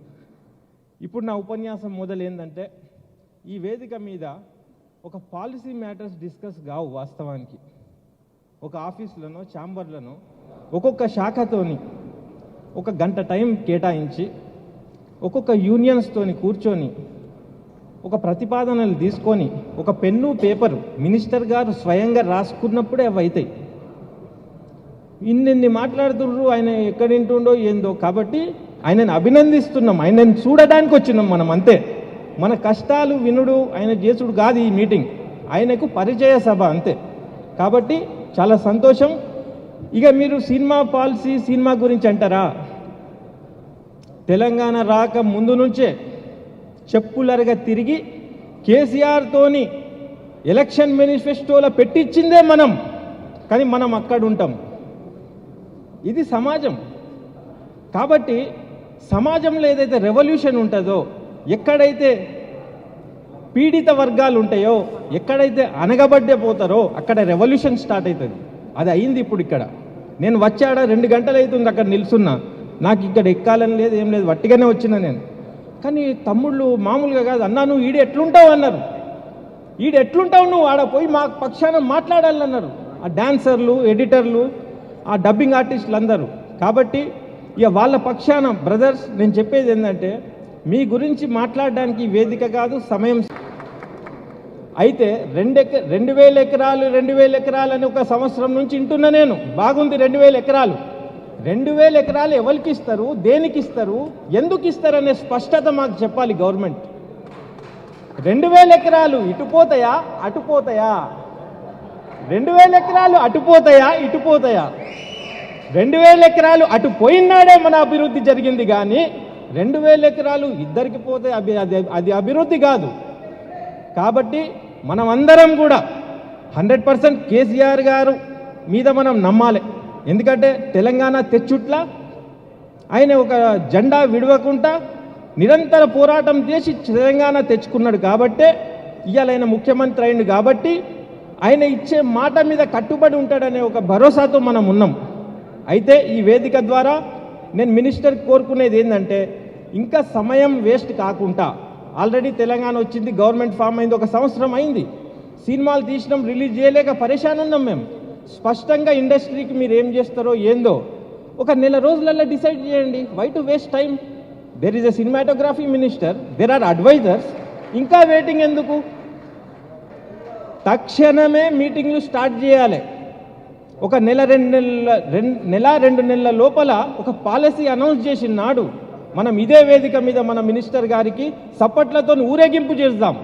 ఇప్పుడు నా ఉపన్యాసం మొదలైందంటే ఈ వేదిక మీద ఒక పాలసీ మ్యాటర్స్ డిస్కస్ కావు. వాస్తవానికి ఒక ఆఫీసులను, ఛాంబర్లను ఒక్కొక్క శాఖతోని ఒక గంట టైం కేటాయించి ఒక్కొక్క యూనియన్స్తోని కూర్చొని ఒక ప్రతిపాదనలు తీసుకొని ఒక పెన్ను పేపరు మినిస్టర్ గారు స్వయంగా రాసుకున్నప్పుడే అవి అవుతాయి. ఇన్ని మాట్లాడుతుర్రు, ఆయన ఎక్కడింటుండో ఏందో. కాబట్టి ఆయనను అభినందిస్తున్నాం, ఆయనను చూడడానికి వచ్చినాం మనం, అంతే. మన కష్టాలు వినుడు, ఆయన చేసుడు కాదు ఈ మీటింగ్, ఆయనకు పరిచయ సభ అంతే. కాబట్టి చాలా సంతోషం. ఇక మీరు సినిమా పాలసీ, సినిమా గురించి అంటారా? తెలంగాణ రాక ముందు నుంచే చెప్పులరగా తిరిగి కేసీఆర్తోని ఎలక్షన్ మేనిఫెస్టోలో పెట్టించిందే మనం, కానీ మనం అక్కడ ఉంటాం. ఇది సమాజం. కాబట్టి సమాజంలో ఏదైతే రెవల్యూషన్ ఉంటుందో, ఎక్కడైతే పీడిత వర్గాలు ఉంటాయో, ఎక్కడైతే అనగబడ్డే పోతారో అక్కడ రెవల్యూషన్ స్టార్ట్ అవుతుంది. అది అయింది. ఇప్పుడు ఇక్కడ నేను వచ్చాడ 2 గంటలు అవుతుంది అక్కడ నిల్చున్నా. నాకు ఇక్కడ ఎక్కాలని లేదు, ఏం లేదు, వట్టిగానే వచ్చినా నేను. కానీ తమ్ముళ్ళు మామూలుగా కాదు, అన్నా నువ్వు ఈడు ఎట్లుంటావు అన్నారు. ఈడు ఎట్లుంటావు నువ్వు, ఆడ పోయి మా పక్షాన మాట్లాడాలన్నారు ఆ డాన్సర్లు, ఎడిటర్లు, ఆ డబ్బింగ్ ఆర్టిస్టులు అందరూ. కాబట్టి ఇక వాళ్ళ పక్షాన బ్రదర్స్ నేను చెప్పేది ఏంటంటే, మీ గురించి మాట్లాడడానికి వేదిక కాదు, సమయం. అయితే 2,000 ఎకరాలు 2,000 ఎకరాలు అని ఒక సంవత్సరం నుంచి వింటున్నా నేను. బాగుంది 2,000 ఎకరాలు. 2,000 ఎకరాలు ఎవరికి ఇస్తారు, దేనికి ఇస్తారు, ఎందుకు ఇస్తారు అనే స్పష్టత మాకు చెప్పాలి గవర్నమెంట్. 2,000 ఎకరాలు ఇటుపోతాయా అటుపోతాయా? 2,000 ఎకరాలు అటుపోతాయా ఇటుపోతాయా? 2,000 ఎకరాలు అటు పోయినాడే మన అభివృద్ధి జరిగింది. కానీ 2,000 ఎకరాలు ఇద్దరికి పోతే అది అభివృద్ధి కాదు. కాబట్టి మనం అందరం కూడా 100% కేసీఆర్ గారు మీద మనం నమ్మాలి. ఎందుకంటే తెలంగాణ తెచ్చుట్ల ఆయన ఒక జెండా విడవకుండా నిరంతర పోరాటం చేసి తెలంగాణ తెచ్చుకున్నాడు. కాబట్టే ఇవాళ ఆయన ముఖ్యమంత్రి అయింది. కాబట్టి ఆయన ఇచ్చే మాట మీద కట్టుబడి ఉంటాడనే ఒక భరోసాతో మనం ఉన్నాం. అయితే ఈ వేదిక ద్వారా నేను మినిస్టర్ కోరుకునేది ఏంటంటే, ఇంకా సమయం వేస్ట్ కాకుండా, ఆల్రెడీ తెలంగాణ వచ్చింది, గవర్నమెంట్ ఫామ్ అయింది, 1 సంవత్సరం అయింది, సినిమాలు తీసినాం, రిలీజ్ చేయలేక పరేషాన్ ఉన్నాం మేము. స్పష్టంగా ఇండస్ట్రీకి మీరు ఏం చేస్తారో ఏందో 1 నెల రోజులలో డిసైడ్ చేయండి. Why to waste time? There is a cinematography minister, there are advisers, ఇంకా వెయిటింగ్ ఎందుకు? తక్షణమే మీటింగ్లు స్టార్ట్ చేయాలి. ఒక నెల 2 నెలల లోపల ఒక పాలసీ అనౌన్స్ చేసిన నాడు మనం ఇదే వేదిక మీద మన మినిస్టర్ గారికి సప్పట్లతో ఊరేగింపు చేద్దాం.